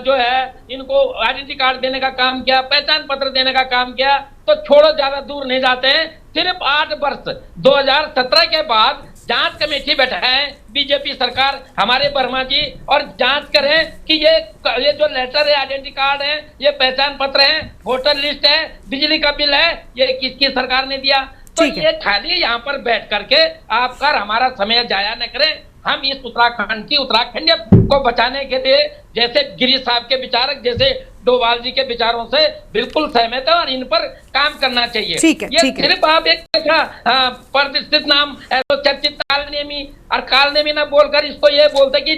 जो है इनको आइडेंटिटी कार्ड देने का काम किया, पहचान पत्र देने का काम किया, तो छोड़ो, ज्यादा दूर नहीं जाते हैं। सिर्फ 8 वर्ष 2017 के बाद जांच कमेटी बैठाए बीजेपी सरकार, हमारे वर्मा जी, और जांच करें कि ये जो लेटर है, आइडेंटिटी कार्ड है, ये पहचान पत्र है, वोटर लिस्ट है, बिजली का बिल है, ये किसकी सरकार ने दिया। तो ये खाली यहाँ पर बैठ करके आप कर हमारा समय जाया न करें। हम इस उत्तराखंड की उत्तराखंडियत को बचाने के लिए, जैसे गिरी साहब के विचारक, जैसे डोभाल जी के विचारों से बिल्कुल सहमत है और इन पर काम करना चाहिए। ये सिर्फ आप एक प्रतिष्ठित नाम चर्चित कालनेमी और कालनेमी ना बोलकर इसको ये बोलते कि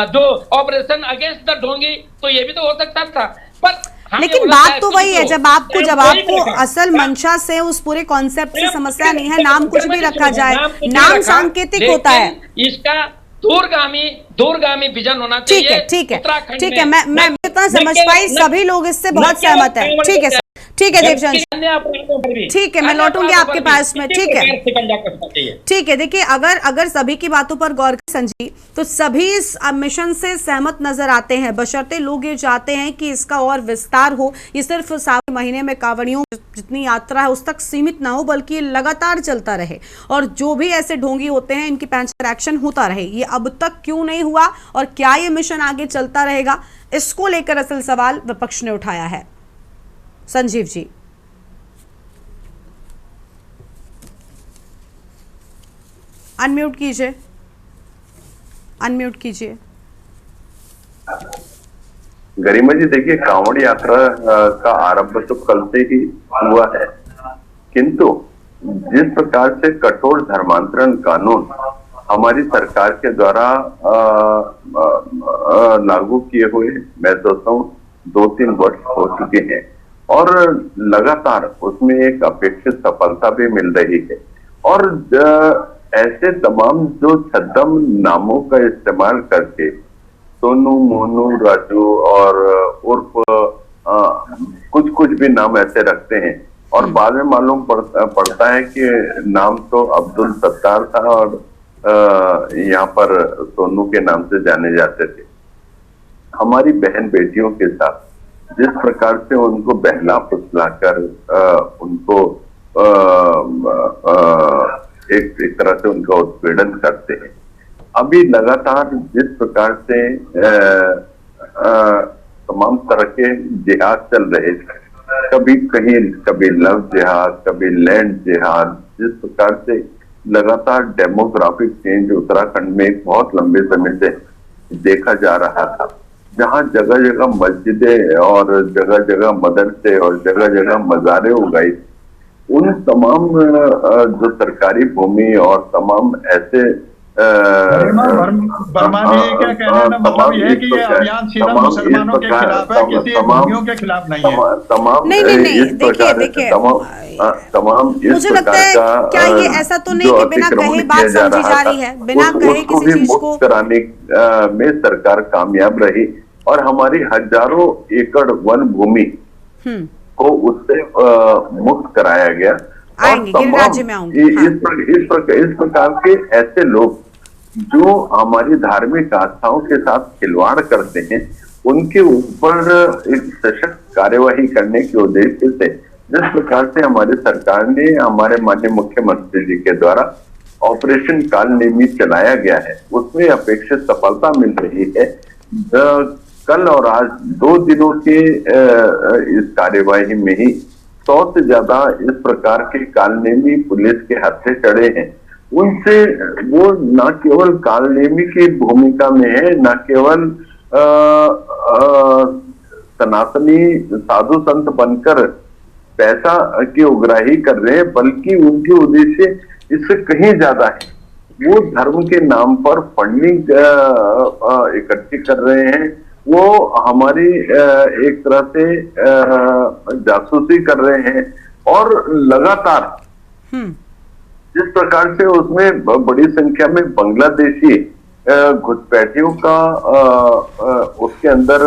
जो ऑपरेशन अगेंस्ट द ढोंगी, तो ये भी तो हो सकता था। पर लेकिन बात तो वही है, जब आपको असल मंशा से, उस पूरे कॉन्सेप्ट से समस्या नहीं है, नाम कुछ भी रखा जाए, नाम सांकेतिक होता है। इसका दूरगामी विजन होना चाहिए। ठीक है, मैं इतना समझ पाई, सभी लोग इससे बहुत सहमत है। ठीक है देवचंद, ठीक है, मैं लौटूंगी आपके पास में। ठीक है, देखिए, अगर सभी की बातों पर गौर समझी तो सभी इस मिशन से सहमत नजर आते हैं, बशर्ते लोग ये चाहते हैं कि इसका और विस्तार हो। ये सिर्फ सावन महीने में कांवड़ियों जितनी यात्रा है उस तक सीमित ना हो, बल्कि ये लगातार चलता रहे और जो भी ऐसे ढोंगी होते हैं इनकी पैंचर एक्शन होता रहे। ये अब तक क्यों नहीं हुआ और क्या ये मिशन आगे चलता रहेगा, इसको लेकर असल सवाल विपक्ष ने उठाया है। संजीव जी, अनम्यूट कीजिए। गरिमा जी, देखिए, कांवड़ यात्रा का आरंभ तो कल से ही हुआ है, किंतु जिस प्रकार से कठोर धर्मांतरण कानून हमारी सरकार के द्वारा लागू किए हुए, मैं सोचता हूँ 2-3 वर्ष हो चुके हैं और लगातार उसमें एक अपेक्षित सफलता भी मिल रही है। और ऐसे तमाम जो छद्म नामों का इस्तेमाल करके सोनू, मोनू, राजू और उर्फ कुछ भी नाम ऐसे रखते हैं और बाद में मालूम पड़ता है कि नाम तो अब्दुल सत्तार था और यहाँ पर सोनू के नाम से जाने जाते थे। हमारी बहन बेटियों के साथ जिस प्रकार से उनको बहला फुसलाकर उनको एक तरह से उनका उत्पीड़न करते हैं। अभी लगातार जिस प्रकार से तमाम तरह के जिहाद चल रहे थे, कभी लव जिहाद, कभी लैंड जिहाद, जिस प्रकार से लगातार डेमोग्राफिक चेंज उत्तराखंड में बहुत लंबे समय से देखा जा रहा था, जहां जगह जगह मस्जिदें और जगह जगह मदरसे और जगह जगह मज़ारे उगाई, उन तमाम जो सरकारी भूमि और तमाम ऐसे वर्मा जी क्या कहना है, मतलब ये है कि ये अभियान सीधा मुसलमानों के खिलाफ है, किसी भूमियों के खिलाफ नहीं है। नहीं, देखिए, तमाम मुझे लगता है क्या ये ऐसा तो नहीं कि बिना कहे बात समझी जा रही है, बिना कहे किसी चीज को कराने में सरकार कामयाब रही और हमारी हजारों एकड़ वन भूमि को उससे मुक्त कराया गया। इस प्रकार के ऐसे लोग जो हमारी धार्मिक आस्थाओं के साथ खिलवाड़ करते हैं, उनके ऊपर एक सशक्त कार्यवाही करने के उद्देश्य से जिस प्रकार से हमारी सरकार ने हमारे माननीय मुख्यमंत्री जी के द्वारा ऑपरेशन काल नेमी चलाया गया है उसमें अपेक्षित सफलता मिल रही है। कल और आज 2 दिनों के इस कार्यवाही में ही 100 से ज्यादा इस प्रकार के कालनेमी पुलिस के हाथ से चढ़े हैं। उनसे वो न केवल कालनेमी की भूमिका में है, न केवल सनातनी साधु संत बनकर पैसा की उग्राही कर रहे हैं, बल्कि उनके उद्देश्य इससे कहीं ज्यादा है। वो धर्म के नाम पर फंडिंग इकट्ठी कर रहे हैं, वो हमारी एक तरह से जासूसी कर रहे हैं और लगातार जिस प्रकार से उसमें बड़ी संख्या में बांग्लादेशी घुसपैठियों का उसके अंदर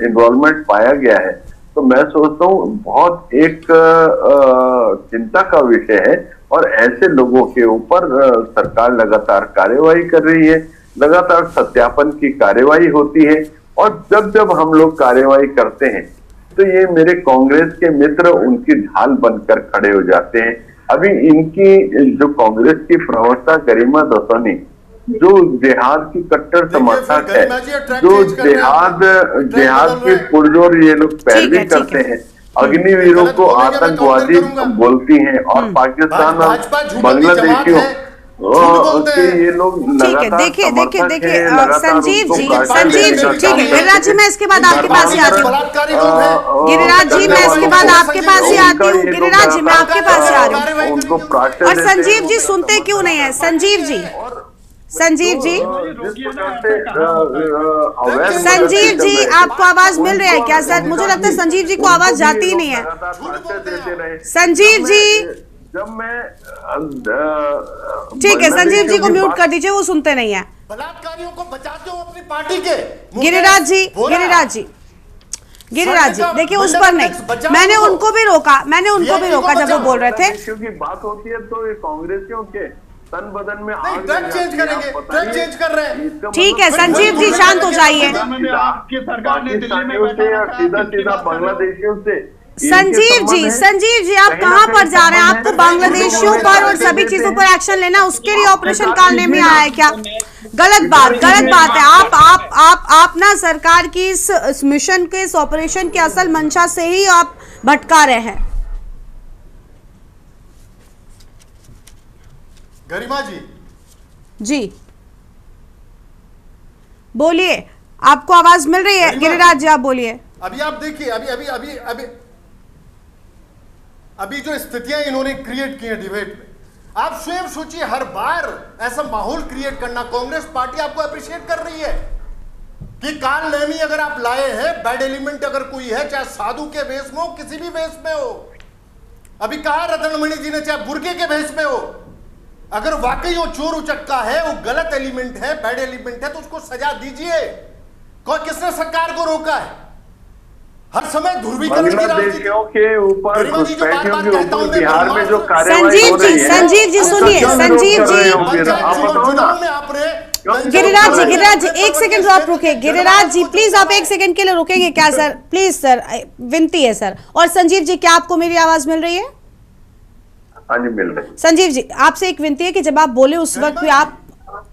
इन्वॉल्वमेंट पाया गया है, तो मैं सोचता हूँ बहुत एक चिंता का विषय है। और ऐसे लोगों के ऊपर सरकार लगातार कार्यवाही कर रही है, लगातार सत्यापन की कार्यवाही होती है। और जब जब हम लोग कार्यवाही करते हैं तो ये मेरे कांग्रेस के मित्र उनकी ढाल बनकर खड़े हो जाते हैं। अभी इनकी जो कांग्रेस की प्रवक्ता गरिमा दसोनी, जो जिहाद की कट्टर समर्थक है, जो जिहाद की पुरजोर ये लोग पैरवी करते हैं, अग्निवीरों को आतंकवादी बोलती हैं और पाकिस्तान और बांग्लादेशियों ये लोग ठीक है। देखिए संजीव जी ठीक है। गिरिराज जी मैं इसके बाद आपके पास ही आती हूँ। गिरिराज जी मैं इसके बाद आपके पास ही आती हूँ। गिरिराज जी मैं आपके पास ही आ रही हूँ। और संजीव जी सुनते क्यों नहीं है? संजीव जी आपको आवाज मिल रही है क्या सर? मुझे लगता है संजीव जी को आवाज जाती ही नहीं है। संजीव जी जब मैं ठीक है, संजीव जी को म्यूट कर दीजिए, वो सुनते नहीं है। बलात्कारियों को बचाते हो अपनी पार्टी के। गिरिराज जी देखिए उस पर नहीं, मैंने उनको भी रोका जब वो बोल रहे थे। क्योंकि बात होती है तो ये कांग्रेसियों के तन बदन में ट्रैक चेंज करेंगे, ट्रैक चेंज कर रहे हैं। ठीक है संजीव जी शांत हो जाइए। आपकी सरकार ने दिल्ली में सीधा बांग्लादेशियों से। संजीव जी आप कहां पर जा रहे हैं? आपको बांग्लादेशियों पर और सभी चीजों पर एक्शन लेना, उसके लिए ऑपरेशन कालने में आया है क्या? गलत बात है। आप ना सरकार की इस मिशन के, इस ऑपरेशन के असल मंशा से ही आप भटका रहे हैं। गरिमा जी बोलिए, आपको आवाज मिल रही है? गिरिराज जी आप बोलिए। अभी आप देखिए, अभी जो स्थितियां इन्होंने क्रिएट की है डिबेट में, आप स्वयं सोचिए, हर बार ऐसा माहौल क्रिएट करना। कांग्रेस पार्टी आपको अप्रिशिएट कर रही है कि काल नेमी अगर आप लाए हैं, बैड एलिमेंट अगर कोई है, चाहे साधु के भेष में हो, किसी भी भेष में हो। अभी कहा रतनमणि जी ने, चाहे बुर्के के भेष में हो, अगर वाकई वो चोर उचक्का है, वो गलत एलिमेंट है, बैड एलिमेंट है, तो उसको सजा दीजिए। किसने सरकार को रोका है? हर समय ध्रुवीकरण की राजनीति के ऊपर घुसपैठियों के ऊपर बिहार में जो कार्रवाई हो रही है। संजीव जी सुनिए, संजीव जी गिरिराज जी 1 सेकंड आप रुके। गिरिराज जी प्लीज आप 1 सेकंड के लिए रुकेंगे क्या सर? प्लीज सर, विनती है सर। और संजीव जी क्या आपको मेरी आवाज मिल रही है? हाँ जी मिल रही है। संजीव जी आपसे एक विनती है कि जब आप बोले उस वक्त भी आप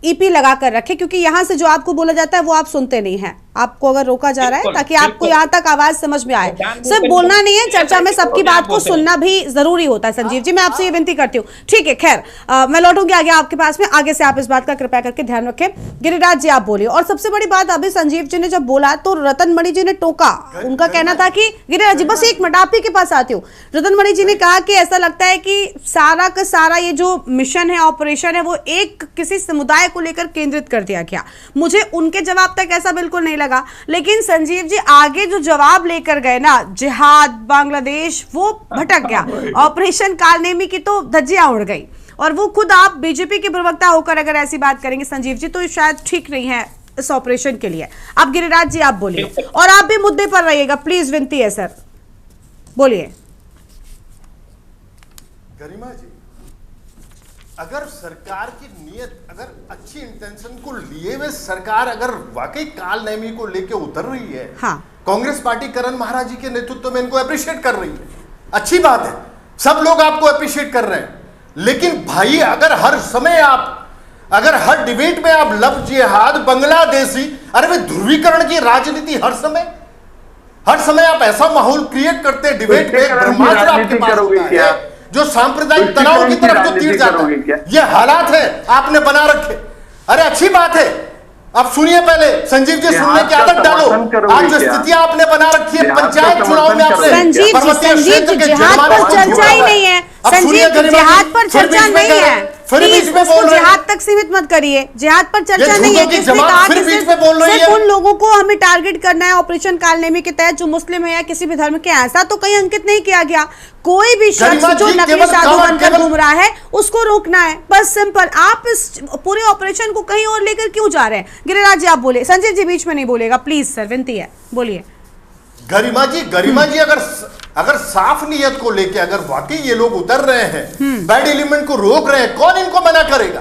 ईपी लगा कर रखें, क्योंकि यहाँ से जो आपको बोला जाता है वो आप सुनते नहीं हैं। आपको अगर रोका जा रहा है ताकि आपको यहाँ तक आवाज समझ में आए। सिर्फ बोलना नहीं है, चर्चा में सबकी बात को सुनना भी जरूरी होता है। संजीव जी मैं आपसे ये विनती करती हूँ। ठीक है, खैर मैं लौटूंगी आगे आपके पास में। आगे से आप इस बात का कृपया करके ध्यान रखें। गिरिराज जी आप बोलिए। और सबसे बड़ी बात, अभी संजीव जी ने जब बोला तो रतनमणि जी ने टोका। उनका कहना था कि गिरिराज जी बस 1 मिनट आप ही के पास आती हूँ। रतनमणि जी ने कहा कि ऐसा लगता है कि सारा का सारा ये जो मिशन है, ऑपरेशन है, वो एक किसी समुदाय को लेकर केंद्रित कर दिया गया। मुझे उनके जवाब तक ऐसा बिल्कुल नहीं लगा। लेकिन संजीव जी आगे जो जवाब लेकर गए ना, जिहाद, बांग्लादेश, वो भटक गया। ऑपरेशन कालनेमी की तो धज्जियां उड़ गई। और वो खुद आप बीजेपी के प्रवक्ता होकर अगर ऐसी बात करेंगे संजीव जी, तो शायद ठीक नहीं है इस ऑपरेशन के लिए। अब गिरिराज जी आप बोलिए और आप भी मुद्दे पर रहिएगा, प्लीज विनती है सर, बोलिए। गरिमा जी, अगर सरकार की नीयत, अगर अच्छी इंटेंशन को लिए हुए सरकार अगर वाकई काल नेमी को लेके उतर रही है, हाँ। कांग्रेस पार्टी करण महाराज जी के नेतृत्व में इनको अप्रिशिएट कर रही है, अच्छी बात है, सब लोग आपको अप्रिशिएट कर रहे हैं। लेकिन भाई अगर हर समय अगर हर डिबेट में आप लफ्ज जिहाद, बांग्लादेशी, अरे भाई ध्रुवीकरण की राजनीति हर समय आप ऐसा माहौल क्रिएट करते हैं डिबेट में, ब्रह्मास्त्र आपके पास होता है जो सांप्रदायिक तनाव की तरफ जो तीर जाता है। ये हालात है आपने बना रखे। अरे अच्छी बात है, अब सुनिए पहले संजीव जी, सुनने की आदत डालो। आज जो स्थितियां आपने बना रखी है पंचायत चुनाव में, आपने पर्वतीय क्षेत्र के जिहाद पर चर्चा ही नहीं है। संजीव, जिहाद पर चर्चा नहीं है, प्लीज उसको जिहाद तक सीमित मत करिए। जिहाद पर चर्चा नहीं है। किसने कहा कि सिर्फ उन लोगों को हमें टारगेट करना है ऑपरेशन कालनेमी के तहत जो मुस्लिम है या किसी भी धर्म के, ऐसा तो कहीं अंकित नहीं किया गया। कोई भी शख्स जो नकली साधु बनकर घूम रहा है उसको रोकना है, बस सिंपल। आप इस पूरे ऑपरेशन को कहीं और लेकर क्यों जा रहे हैं? गिरिराज जी आप बोले, संजीव जी बीच में नहीं बोलेगा प्लीज सर, विनती है, बोलिए। गरिमा जी अगर साफ नियत को लेके अगर वाकई ये लोग उतर रहे हैं, बैड एलिमेंट को रोक रहे हैं, कौन इनको मना करेगा?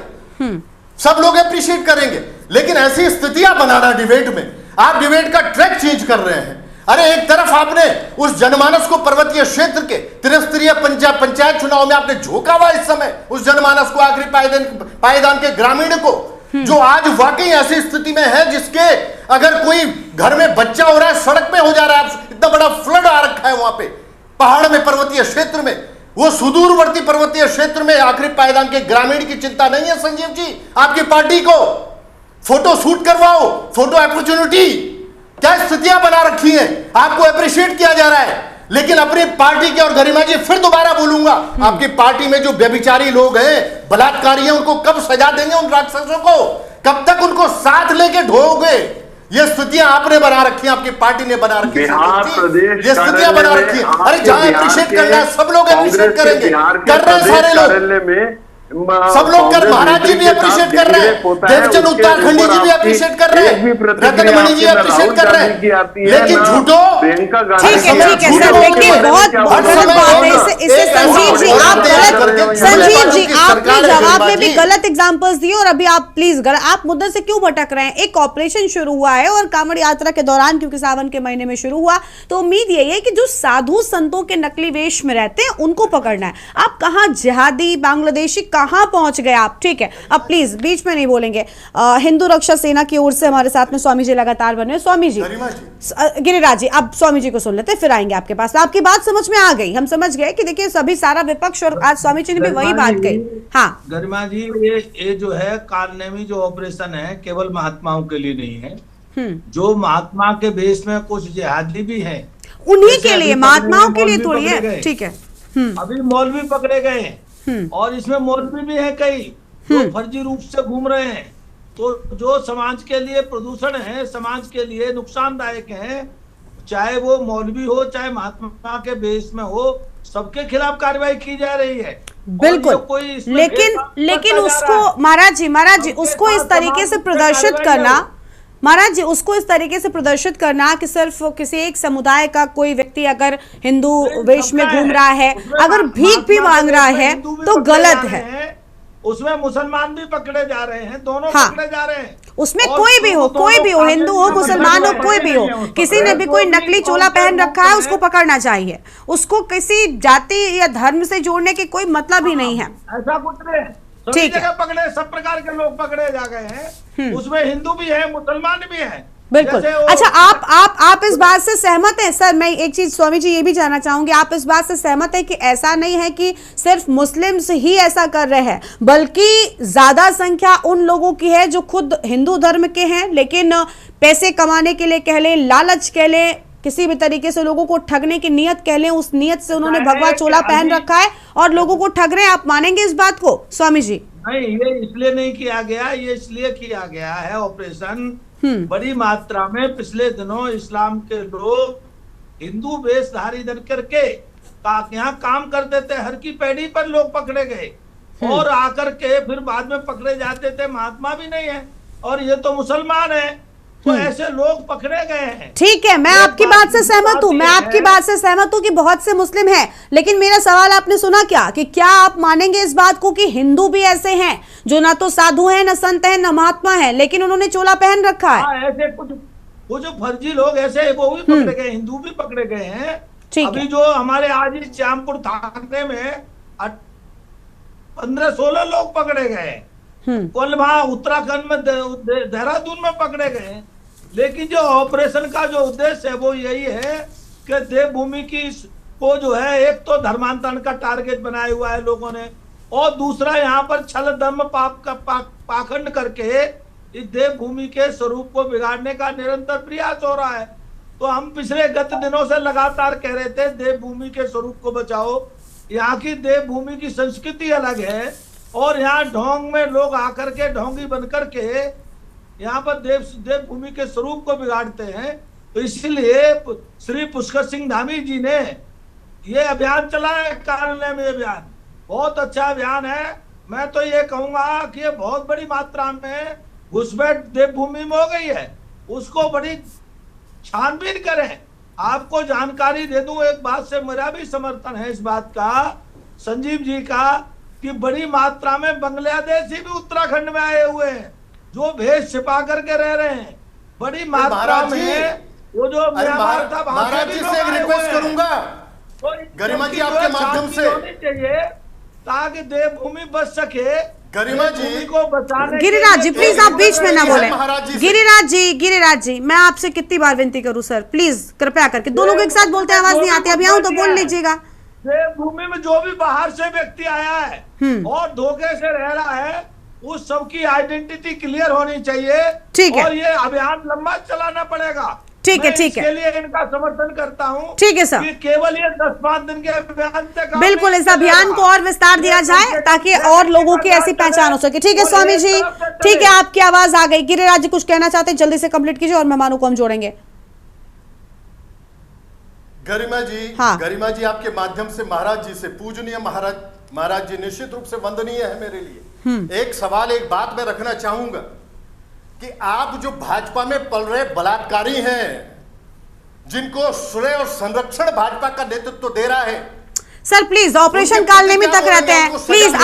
सब लोग अप्रिशिएट करेंगे। लेकिन ऐसी स्थितियां बनाना डिबेट में, आप डिबेट का ट्रैक चेंज कर रहे हैं। अरे एक तरफ आपने उस जनमानस को पर्वतीय क्षेत्र के त्रिस्तरीय पंचायत चुनाव में आपने झोंका हुआ, इस समय उस जनमानस को, आखिरी पायदान के ग्रामीण को, जो आज वाकई ऐसी स्थिति में है जिसके अगर कोई घर में बच्चा हो रहा है, सड़क पे हो जा रहा है, इतना बड़ा फ्लड आ रखा है वहां पे पहाड़ में, पर्वतीय क्षेत्र में, वो सुदूरवर्ती पर्वतीय क्षेत्र में आखिरी पायदान के ग्रामीण की चिंता नहीं है? संजीव जी, आपकी पार्टी को फोटो शूट करवाओ, फोटो अपॉर्चुनिटी, क्या स्थितियां बना रखी हैं, आपको अप्रिशिएट किया जा रहा है। लेकिन अपनी पार्टी के, और गरिमा जी फिर दोबारा बोलूंगा, आपकी पार्टी में जो व्यभिचारी लोग हैं, बलात्कारी हैं, उनको कब सजा देंगे? उन राक्षसों को कब तक उनको साथ लेके ढोओगे? ये स्थितियां आपने बना रखी हैं, आपकी पार्टी ने बना रखी है, ये स्थितियां बना रखी है। अरे जहां अप्रिशिएट करना है सब लोग अप्रिशिएट करेंगे, कर रहे हैं सारे लोग, सब लोग कर, महाराज जी भी अप्रिशिएट कर रहे हैं, देवचंद उत्तराखंडी जी भी अप्रिशिएट कर रहे हैं, रत्नमणि जी अप्रिशिएट कर रहे हैं, लेकिन झूठो। ठीक है सर, देखिए बहुत गलत बात है इससे संजीव जी आप गलत, संजीव जी आपने जवाब में भी गलत एग्जांपल्स दिए और अभी आप प्लीज आप मुद्दे से क्यों भटक रहे हैं? एक ऑपरेशन शुरू हुआ है और कांवड़ यात्रा के दौरान, क्योंकि सावन के महीने में शुरू हुआ, तो उम्मीद यही है कि जो साधु संतों के नकली वेश में रहते हैं उनको पकड़ना है। आप कहाँ जिहादी, बांग्लादेशी, कहां पहुंच गए आप? ठीक है, अब प्लीज बीच में नहीं बोलेंगे। हिंदू रक्षा सेना की ओर से हमारे साथ में स्वामी जी लगातार बने। स्वामी जी, गिरिराज जी, अब स्वामी जी को सुन लेते, फिर आएंगे आपके पास। आपकी बात समझ में आ गई, हम समझ गए कि देखिए सभी सारा विपक्ष, और आज स्वामी जी ने भी वही बात कही। हाँ गरिमा जी, ये जो है कालनेमी जो ऑपरेशन है केवल महात्माओं के लिए नहीं है, जो महात्मा के भेष में कुछ जिहादी भी है उन्हीं के लिए, महात्माओं के लिए थोड़ी है। ठीक है, अभी मौलवी पकड़े गए हैं और इसमें मौलवी भी है कई जो फर्जी रूप से घूम रहे हैं, तो जो समाज के लिए प्रदूषण है, समाज के लिए नुकसानदायक है, चाहे वो मौलवी हो चाहे महात्मा के बेस में हो, सबके खिलाफ कार्रवाई की जा रही है। बिल्कुल, लेकिन उसको महाराज जी उसको इस तरीके से प्रदर्शित करना, महाराज जी उसको इस तरीके से प्रदर्शित करना कि सिर्फ किसी एक समुदाय का कोई व्यक्ति अगर हिंदू वेश में घूम रहा है, अगर भीख भी मांग रहा है तो गलत है। उसमें मुसलमान भी पकड़े जा रहे हैं, दोनों पकड़े जा रहे हैं। उसमें कोई भी हो, हिंदू हो, मुसलमान हो, कोई भी हो, किसी ने भी कोई नकली चोला पहन रखा है उसको पकड़ना चाहिए। उसको किसी जाति या धर्म से जोड़ने की कोई मतलब ही नहीं है। ऐसा कुछ नहीं, ठीक है, पकड़े सब प्रकार के लोग पकड़े जा गए हैं, उसमें हिंदू भी है, मुसलमान भी है। बिल्कुल। अच्छा, आप इस बात से सहमत हैं? सर मैं एक चीज स्वामी जी ये भी जानना चाहूंगी, आप इस बात से सहमत है कि ऐसा नहीं है कि सिर्फ मुस्लिम्स ही ऐसा कर रहे हैं, बल्कि ज्यादा संख्या उन लोगों की है जो खुद हिंदू धर्म के हैं, लेकिन पैसे कमाने के लिए कह लें, लालच कह लें, किसी भी तरीके से लोगों को ठगने की नियत कह लें, उस नियत से उन्होंने भगवा चोला पहन रखा है और लोगों को ठग रहे हैं। आप मानेंगे इस बात को स्वामी जी? नहीं, ये इसलिए नहीं किया गया, ये इसलिए किया गया है ऑपरेशन बड़ी मात्रा में। पिछले दिनों इस्लाम के लोग हिंदू वेशधारी धर करके यहाँ काम करते थे, हर की पैड़ी पर लोग पकड़े गए और आकर के फिर बाद में पकड़े जाते थे। महात्मा भी नहीं है और ये तो मुसलमान है, तो ऐसे लोग पकड़े गए हैं। ठीक है, मैं आपकी बात से सहमत हूँ, कि बहुत से मुस्लिम हैं, लेकिन मेरा सवाल आपने सुना कि क्या आप मानेंगे इस बात को कि हिंदू भी ऐसे हैं जो ना तो साधु हैं, ना संत हैं, ना महात्मा हैं, लेकिन उन्होंने चोला पहन रखा है? ऐसे कुछ फर्जी लोग ऐसे वो भी पकड़े गए, हिंदू भी पकड़े गए हैं। अभी जो हमारे आज श्यामपुर थाने में 15-16 लोग पकड़े गए, कल वहां उत्तराखंड में देहरादून में पकड़े गए। लेकिन जो ऑपरेशन का जो उद्देश्य है वो यही है कि देवभूमि की को जो है, एक तो धर्मांतरण का टारगेट बनाया हुआ है लोगों ने, और दूसरा यहाँ पर छल धर्म पाप का पाखंड करके इस देवभूमि के स्वरूप को बिगाड़ने का निरंतर प्रयास हो रहा है। तो हम पिछले गत दिनों से लगातार कह रहे थे देवभूमि के स्वरूप को बचाओ। यहाँ की देवभूमि की संस्कृति अलग है, और यहाँ ढोंग में लोग आकर के ढोंगी बन करके यहाँ पर देवभूमि के स्वरूप को बिगाड़ते हैं। तो इसलिए श्री पुष्कर सिंह धामी जी ने ये अभियान चलाया, कालनेमी अभियान, बहुत अच्छा अभियान है। मैं तो ये कहूंगा कि ये बहुत बड़ी मात्रा में घुसपैठ देवभूमि में हो गई है, उसको बड़ी छानबीन करें। आपको जानकारी दे दूं, एक बात से मेरा भी समर्थन है इस बात का, संजीव जी का, कि बड़ी मात्रा में बांग्लादेशी भी उत्तराखंड में आए हुए हैं जो भेष छिपा करके रह रहे हैं बड़ी मात्रा में। वो जो म्यांमार था, महाराज जी से एक रिक्वेस्ट करूंगा, गरिमा जी आपके माध्यम से, चाहिए ताकि देवभूमि बच सके। गरिमा जी को बचाने, गिरिराज जी प्लीज आप बीच में ना बोले। गिरिराज जी मैं आपसे कितनी बार विनती करूं सर, प्लीज कृपया करके, दो लोग एक साथ बोलते हैं, आवाज नहीं आती, अभी आऊं तो बोल लीजिएगा। देवभूमि में जो भी बाहर से व्यक्ति आया है और धोखे से रह रहा है, उस सबकी आइडेंटिटी क्लियर होनी चाहिए। ठीक है, और ये अभियान लंबा चलाना पड़ेगा। ठीक है, ठीक है, इसके लिए इनका समर्थन करता हूँ। ठीक है सर, केवल ये 10-5 दिन के अभियान से बिल्कुल इस अभियान को और विस्तार दिया जाए ताकि और लोगों की ऐसी पहचान हो सके। ठीक है स्वामी जी, ठीक है, आपकी आवाज आ गई। गिरिराज जी कुछ कहना चाहते हैं, जल्दी से कंप्लीट कीजिए और मेहमानों को हम जोड़ेंगे। गरिमा जी, हाँ। गरिमा जी आपके माध्यम से महाराज जी से, पूजनीय महाराज जी निश्चित रूप से वंदनीय है मेरे लिए। एक सवाल, एक बात मैं रखना चाहूंगा कि आप जो भाजपा में पल रहे बलात्कारी हैं, जिनको श्रेय और संरक्षण भाजपा का नेतृत्व दे रहा है, सर प्लीज ऑपरेशन कालनेमी तक रहते हैं, प्लीज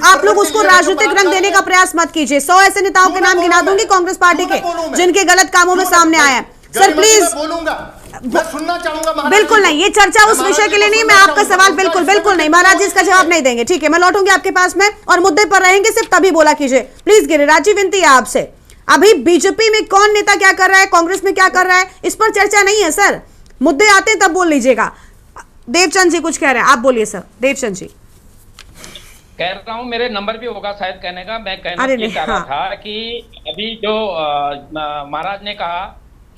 आप लोग उसको राजनीतिक रंग देने का प्रयास मत कीजिए। 100 ऐसे नेताओं के नाम गिना दूंगी कांग्रेस पार्टी के जिनके गलत कामों में सामने आए हैं। सर प्लीज बोलूंगा, मैं सुनना चाहूंगा। बिल्कुल नहीं, ये चर्चा उस विषय के लिए नहीं। मैं आपका सवाल बिल्कुल नहीं, महाराज जी इसका जवाब नहीं देंगे। ठीक है, मैं लौटूंगी आपके पास में और मुद्दे पर रहेंगे सिर्फ तभी बोला कीजिए। प्लीज गिरिराज जी विनती है आपसे, अभी बीजेपी में कौन नेता क्या कर रहा है, कांग्रेस में क्या कर रहा है, इस पर चर्चा नहीं है सर। मुद्दे आते हैं तब बोल लीजिएगा। देवचंद जी कुछ कह रहे हैं, आप बोलिए सर। देवचंद जी कह रहा हूँ, मेरे नंबर भी होगा शायद कहने का। मैं कहना चाह रहा था कि अभी जो महाराज ने कहा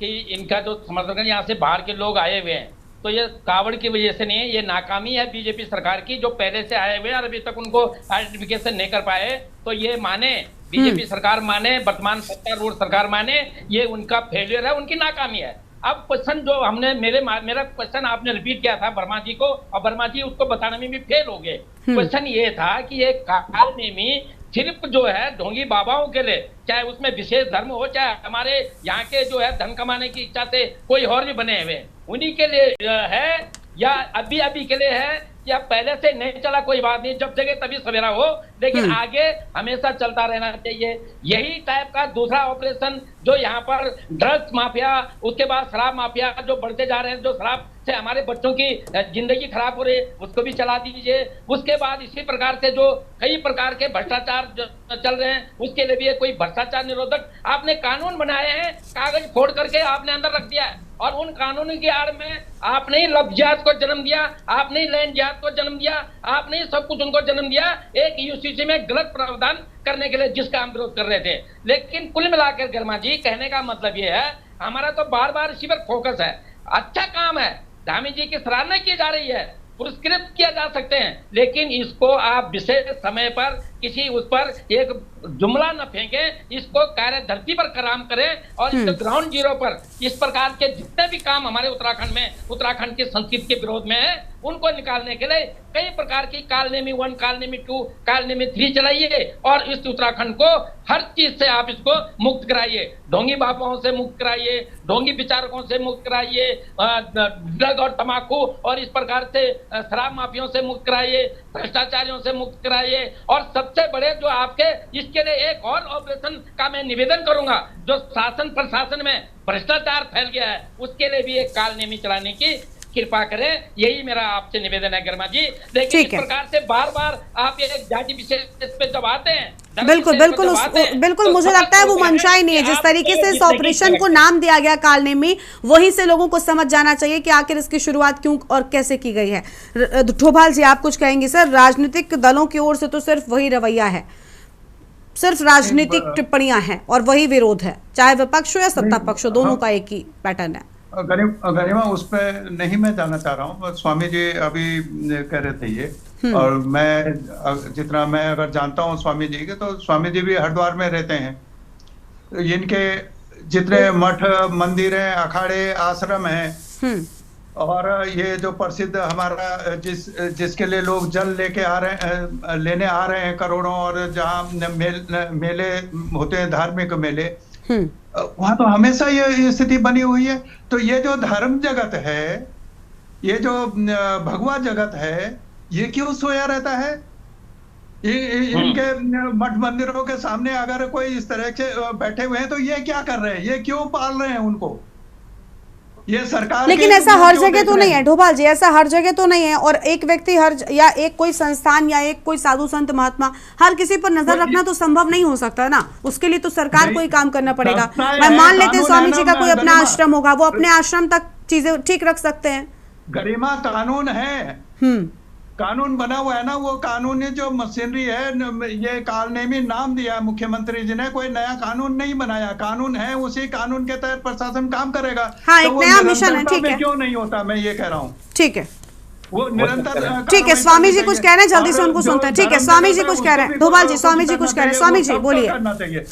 कि इनका जो समर्थन यहाँ से बाहर के लोग आए हुए हैं, तो ये कावड़ की वजह से नहीं है, ये नाकामी है बीजेपी सरकार की, जो पहले से आए हुए हैं और अभी तक उनको आइडेंटिफिकेशन नहीं कर पाए। तो ये माने, बीजेपी सरकार माने, वर्तमान सत्तारूढ़ सरकार माने, ये उनका फेलियर है, उनकी नाकामी है। अब क्वेश्चन जो हमने मेरा क्वेश्चन आपने रिपीट किया था वर्मा जी को, और वर्मा जी उसको बताने में भी फेल हो गए। क्वेश्चन ये था कि ये कालनेमी सिर्फ जो है ढोंगी बाबाओं के लिए, चाहे उसमें विशेष धर्म हो, चाहे हमारे यहाँ के जो है धन कमाने की इच्छा से कोई और भी बने हुए, उन्हीं के लिए है, या अभी के लिए है, या पहले से नहीं चला, कोई बात नहीं, जब जगह तभी सवेरा हो, लेकिन आगे हमेशा चलता रहना चाहिए। यही टाइप का दूसरा ऑपरेशन जो यहाँ पर ड्रग्स माफिया, उसके बाद शराब माफिया जो बढ़ते जा रहे हैं, जो शराब से हमारे बच्चों की जिंदगी खराब हो रही है, उसको भी चला दीजिए। उसके बाद इसी प्रकार से जो कई प्रकार के भ्रष्टाचार चल रहे हैं, उसके लिए भी कोई भ्रष्टाचार निरोधक आपने कानून बनाए हैं, कागज फोड़ करके आपने अंदर रख दिया है, और उन कानूनों की आड़ में आपने ही लव जिहाद को जन्म दिया, आपने ही लैंड जिहाद को जन्म दिया, आपने ही सब कुछ उनको जन्म दिया, एक यूसीसी में गलत प्रावधान करने के लिए, जिसका हम विरोध कर रहे थे। लेकिन कुल मिलाकर गर्मा जी कहने का मतलब ये है, हमारा तो बार बार इसी पर फोकस है। अच्छा काम है, धामी जी की सराहना की जा रही है, पुरस्कृत किया जा सकते हैं, लेकिन इसको आप विशेष समय पर किसी उस पर एक जुमला न फेंकें, इसको कार्य धरती पर काम करें, और इस ग्राउंड जीरो पर इस प्रकार के जितने भी काम हमारे उत्तराखंड में, उत्तराखंड की संस्कृति के विरोध में है, उनको निकालने के लिए कई प्रकार की कालनेमी 1, कालनेमी 2, कालनेमी 3 चलाइए, और इस उत्तराखंड को हर चीज से आप इसको मुक्त कराइए, ढोंगी बाबाओं से मुक्त कराइए, ढोंगी विचारकों से मुक्त कराइए, ड्रग और तंबाकू और इस प्रकार से शराब माफियों से मुक्त कराइए, भ्रष्टाचारियों से मुक्त कराइए, और सबसे बड़े जो आपके, इसके लिए एक और ऑपरेशन का मैं निवेदन करूंगा, जो शासन प्रशासन में भ्रष्टाचार फैल गया है, उसके लिए भी एक कालनेमी चलाने की कृपा करें, यही मेरा आपसे निवेदन है गरिमा जी। देखिए इस प्रकार से बार बार आप ये जाति विशेष पे जब आते हैं, बिल्कुल बिल्कुल मुझे लगता है वो मंशा ही नहीं है। जिस तरीके से इस ऑपरेशन को नाम दिया गया कालनेमी, वहीं से लोगों को समझ जाना चाहिए कि आखिर इसकी शुरुआत क्यों और कैसे की गई है। डोभाल जी आप कुछ कहेंगे सर? राजनीतिक दलों की ओर से तो सिर्फ वही रवैया है, सिर्फ राजनीतिक टिप्पणियां हैं और वही विरोध है, चाहे विपक्ष हो या सत्ता पक्ष हो, दोनों का एक ही पैटर्न है। गरिमा उस पर नहीं मैं जाना चाह रहा हूँ, स्वामी जी अभी कह रहे थे ये, और मैं जितना मैं अगर जानता हूँ स्वामी जी के, तो स्वामी जी भी हरिद्वार में रहते हैं। तो इनके जितने मठ मंदिर हैं, अखाड़े आश्रम हैं, और ये जो प्रसिद्ध हमारा जिसके लिए लोग जल लेने आ रहे हैं करोड़ों, और जहाँ मेले होते हैं धार्मिक मेले, वहां तो हमेशा ये स्थिति बनी हुई है। तो ये जो धर्म जगत है, ये जो भगवा जगत है, ये क्यों सोया रहता है? इनके मठ मंदिरों के सामने अगर कोई इस तरह से बैठे हुए हैं तो ये क्या कर रहे हैं? ये क्यों पाल रहे हैं उनको? ये सरकार, लेकिन ऐसा हर जगह तो नहीं है डोभाल जी, ऐसा हर जगह तो नहीं है। और एक व्यक्ति या एक कोई संस्थान या एक कोई साधु संत महात्मा, हर किसी पर नजर रखना तो संभव नहीं हो सकता ना। उसके लिए तो सरकार को ही काम करना पड़ेगा। मैं मान लेते हैं स्वामी जी का कोई अपना आश्रम होगा, वो अपने आश्रम तक चीजें ठीक रख सकते हैं। गरिमा कानून है, कानून बना हुआ है ना, वो कानूनी जो मशीनरी है, ये कालनेमी नाम दिया है मुख्यमंत्री जी ने, कोई नया कानून नहीं बनाया, कानून है, उसी कानून के तहत प्रशासन काम करेगा। हाँ, एक नया मिशन है, ठीक है। क्यों नहीं होता, मैं ये कह रहा हूँ। ठीक है, वो निरंतर। ठीक है, स्वामी जी कुछ कह रहे हैं, जल्दी से उनको सुनते हैं। ठीक है, स्वामी जी कुछ कह रहे हैं, डोभाल जी स्वामी जी कुछ कह रहे हैं, स्वामी जी बोलिए।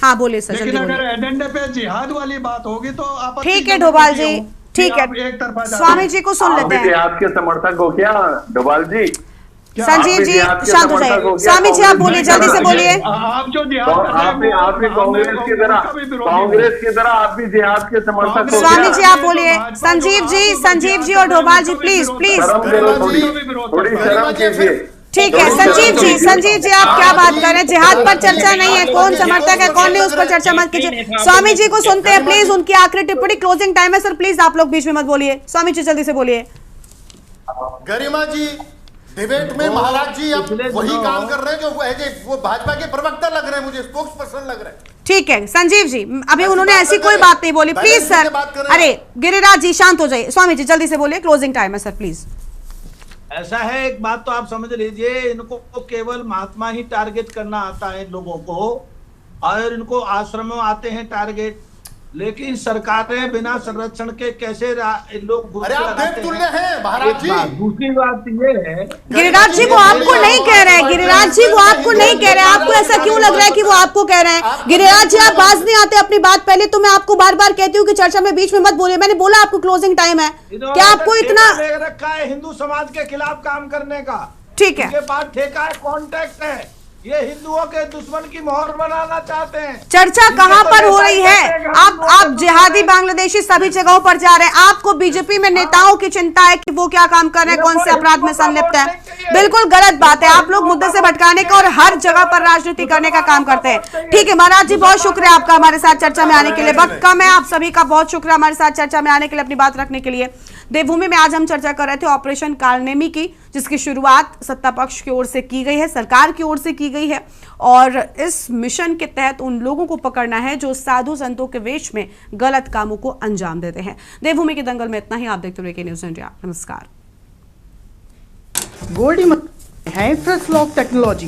हाँ बोलिए सर, जल्दी बोलिए। अगर एजेंडे पे जिहाद वाली बात होगी तो आप, ठीक है डोभाल जी, ठीक है, स्वामी जी को सुन लेते हैं। जिहाद के समर्थक हो क्या डोभाल जी? संजीव जी शांत हो जाइए। स्वामी जी आप बोलिए, जल्दी से बोलिए। आप जो आप भी कांग्रेस की तरह आप भी जिहाद के समर्थक हो। स्वामी जी आप बोलिए। संजीव जी और डोभाल जी प्लीज प्लीज थोड़ी शर्म कीजिए। ठीक है संजीव जी आप क्या बात कर रहे हैं? जिहाद पर चर्चा नहीं है, कौन समर्थक है कौन नहीं उस पर चर्चा मत कीजिए। स्वामी जी को सुनते हैं प्लीज, उनकी आखिरी टिप्पणी, क्लोजिंग टाइम है सर, प्लीज आप लोग बीच में मत बोलिए। स्वामी जी जल्दी से बोलिए। गरिमा जी डिबेट में महाराज जी अब वही काम कर रहे हैं जो वो भाजपा के प्रवक्ता लग रहे हैं, मुझे स्पोक्स पर्सन लग रहे हैं। ठीक है संजीव जी, अभी उन्होंने ऐसी कोई बात नहीं बोली, प्लीज सर। अरे गिरिराज जी शांत हो जाइए। स्वामी जी जल्दी से बोलिए, क्लोजिंग टाइम है सर, प्लीज। ऐसा है, एक बात तो आप समझ लीजिए, इनको केवल महात्मा ही टारगेट करना आता है लोगों को, और इनको आश्रमों आते हैं टारगेट, लेकिन सरकारें बिना संरक्षण के कैसे लोग अरे आप तुल्य हैं महाराज जी। दूसरी बात ये है, गिरिराज जी वो आपको नहीं कह रहे हैं, गिरिराज जी वो आपको नहीं कह रहे हैं, आपको ऐसा क्यों लग रहा है कि वो आपको कह रहे हैं? गिरिराज जी आप बाज नहीं आते अपनी बात, पहले तो मैं आपको बार बार कहती हूँ कि चर्चा में बीच में मत बोलिए, मैंने बोला आपको क्लोजिंग टाइम है, क्या आपको इतना रखा है हिंदू समाज के खिलाफ काम करने का? ठीक है, उनके पास ठेका है, कॉन्टेक्ट है, ये हिंदुओं के दुश्मन की मोहर बनाना चाहते हैं। चर्चा कहां पर हो रही है? आप जिहादी बांग्लादेशी सभी जगहों पर जा रहे हैं। आपको बीजेपी में नेताओं की चिंता है कि वो क्या काम कर रहे हैं, कौन से अपराध में संलिप्त है, बिल्कुल गलत बात है। आप लोग मुद्दे से भटकाने का और हर जगह पर राजनीति करने का काम करते हैं। ठीक है महाराज जी, बहुत शुक्रिया आपका हमारे साथ चर्चा में आने के लिए। वक्त कम है, आप सभी का बहुत शुक्रिया हमारे साथ चर्चा में आने के लिए, अपनी बात रखने के लिए। देवभूमि में आज हम चर्चा कर रहे थे ऑपरेशन कालनेमी की, जिसकी शुरुआत सत्ता पक्ष की ओर से की गई है, सरकार की ओर से की गई है, और इस मिशन के तहत उन लोगों को पकड़ना है जो साधु संतों के वेश में गलत कामों को अंजाम देते हैं। देवभूमि के दंगल में इतना ही। आप देखते रहिए न्यूज़ इंडिया। नमस्कार। गोल्डी है फ्रेश लॉक टेक्नोलॉजी।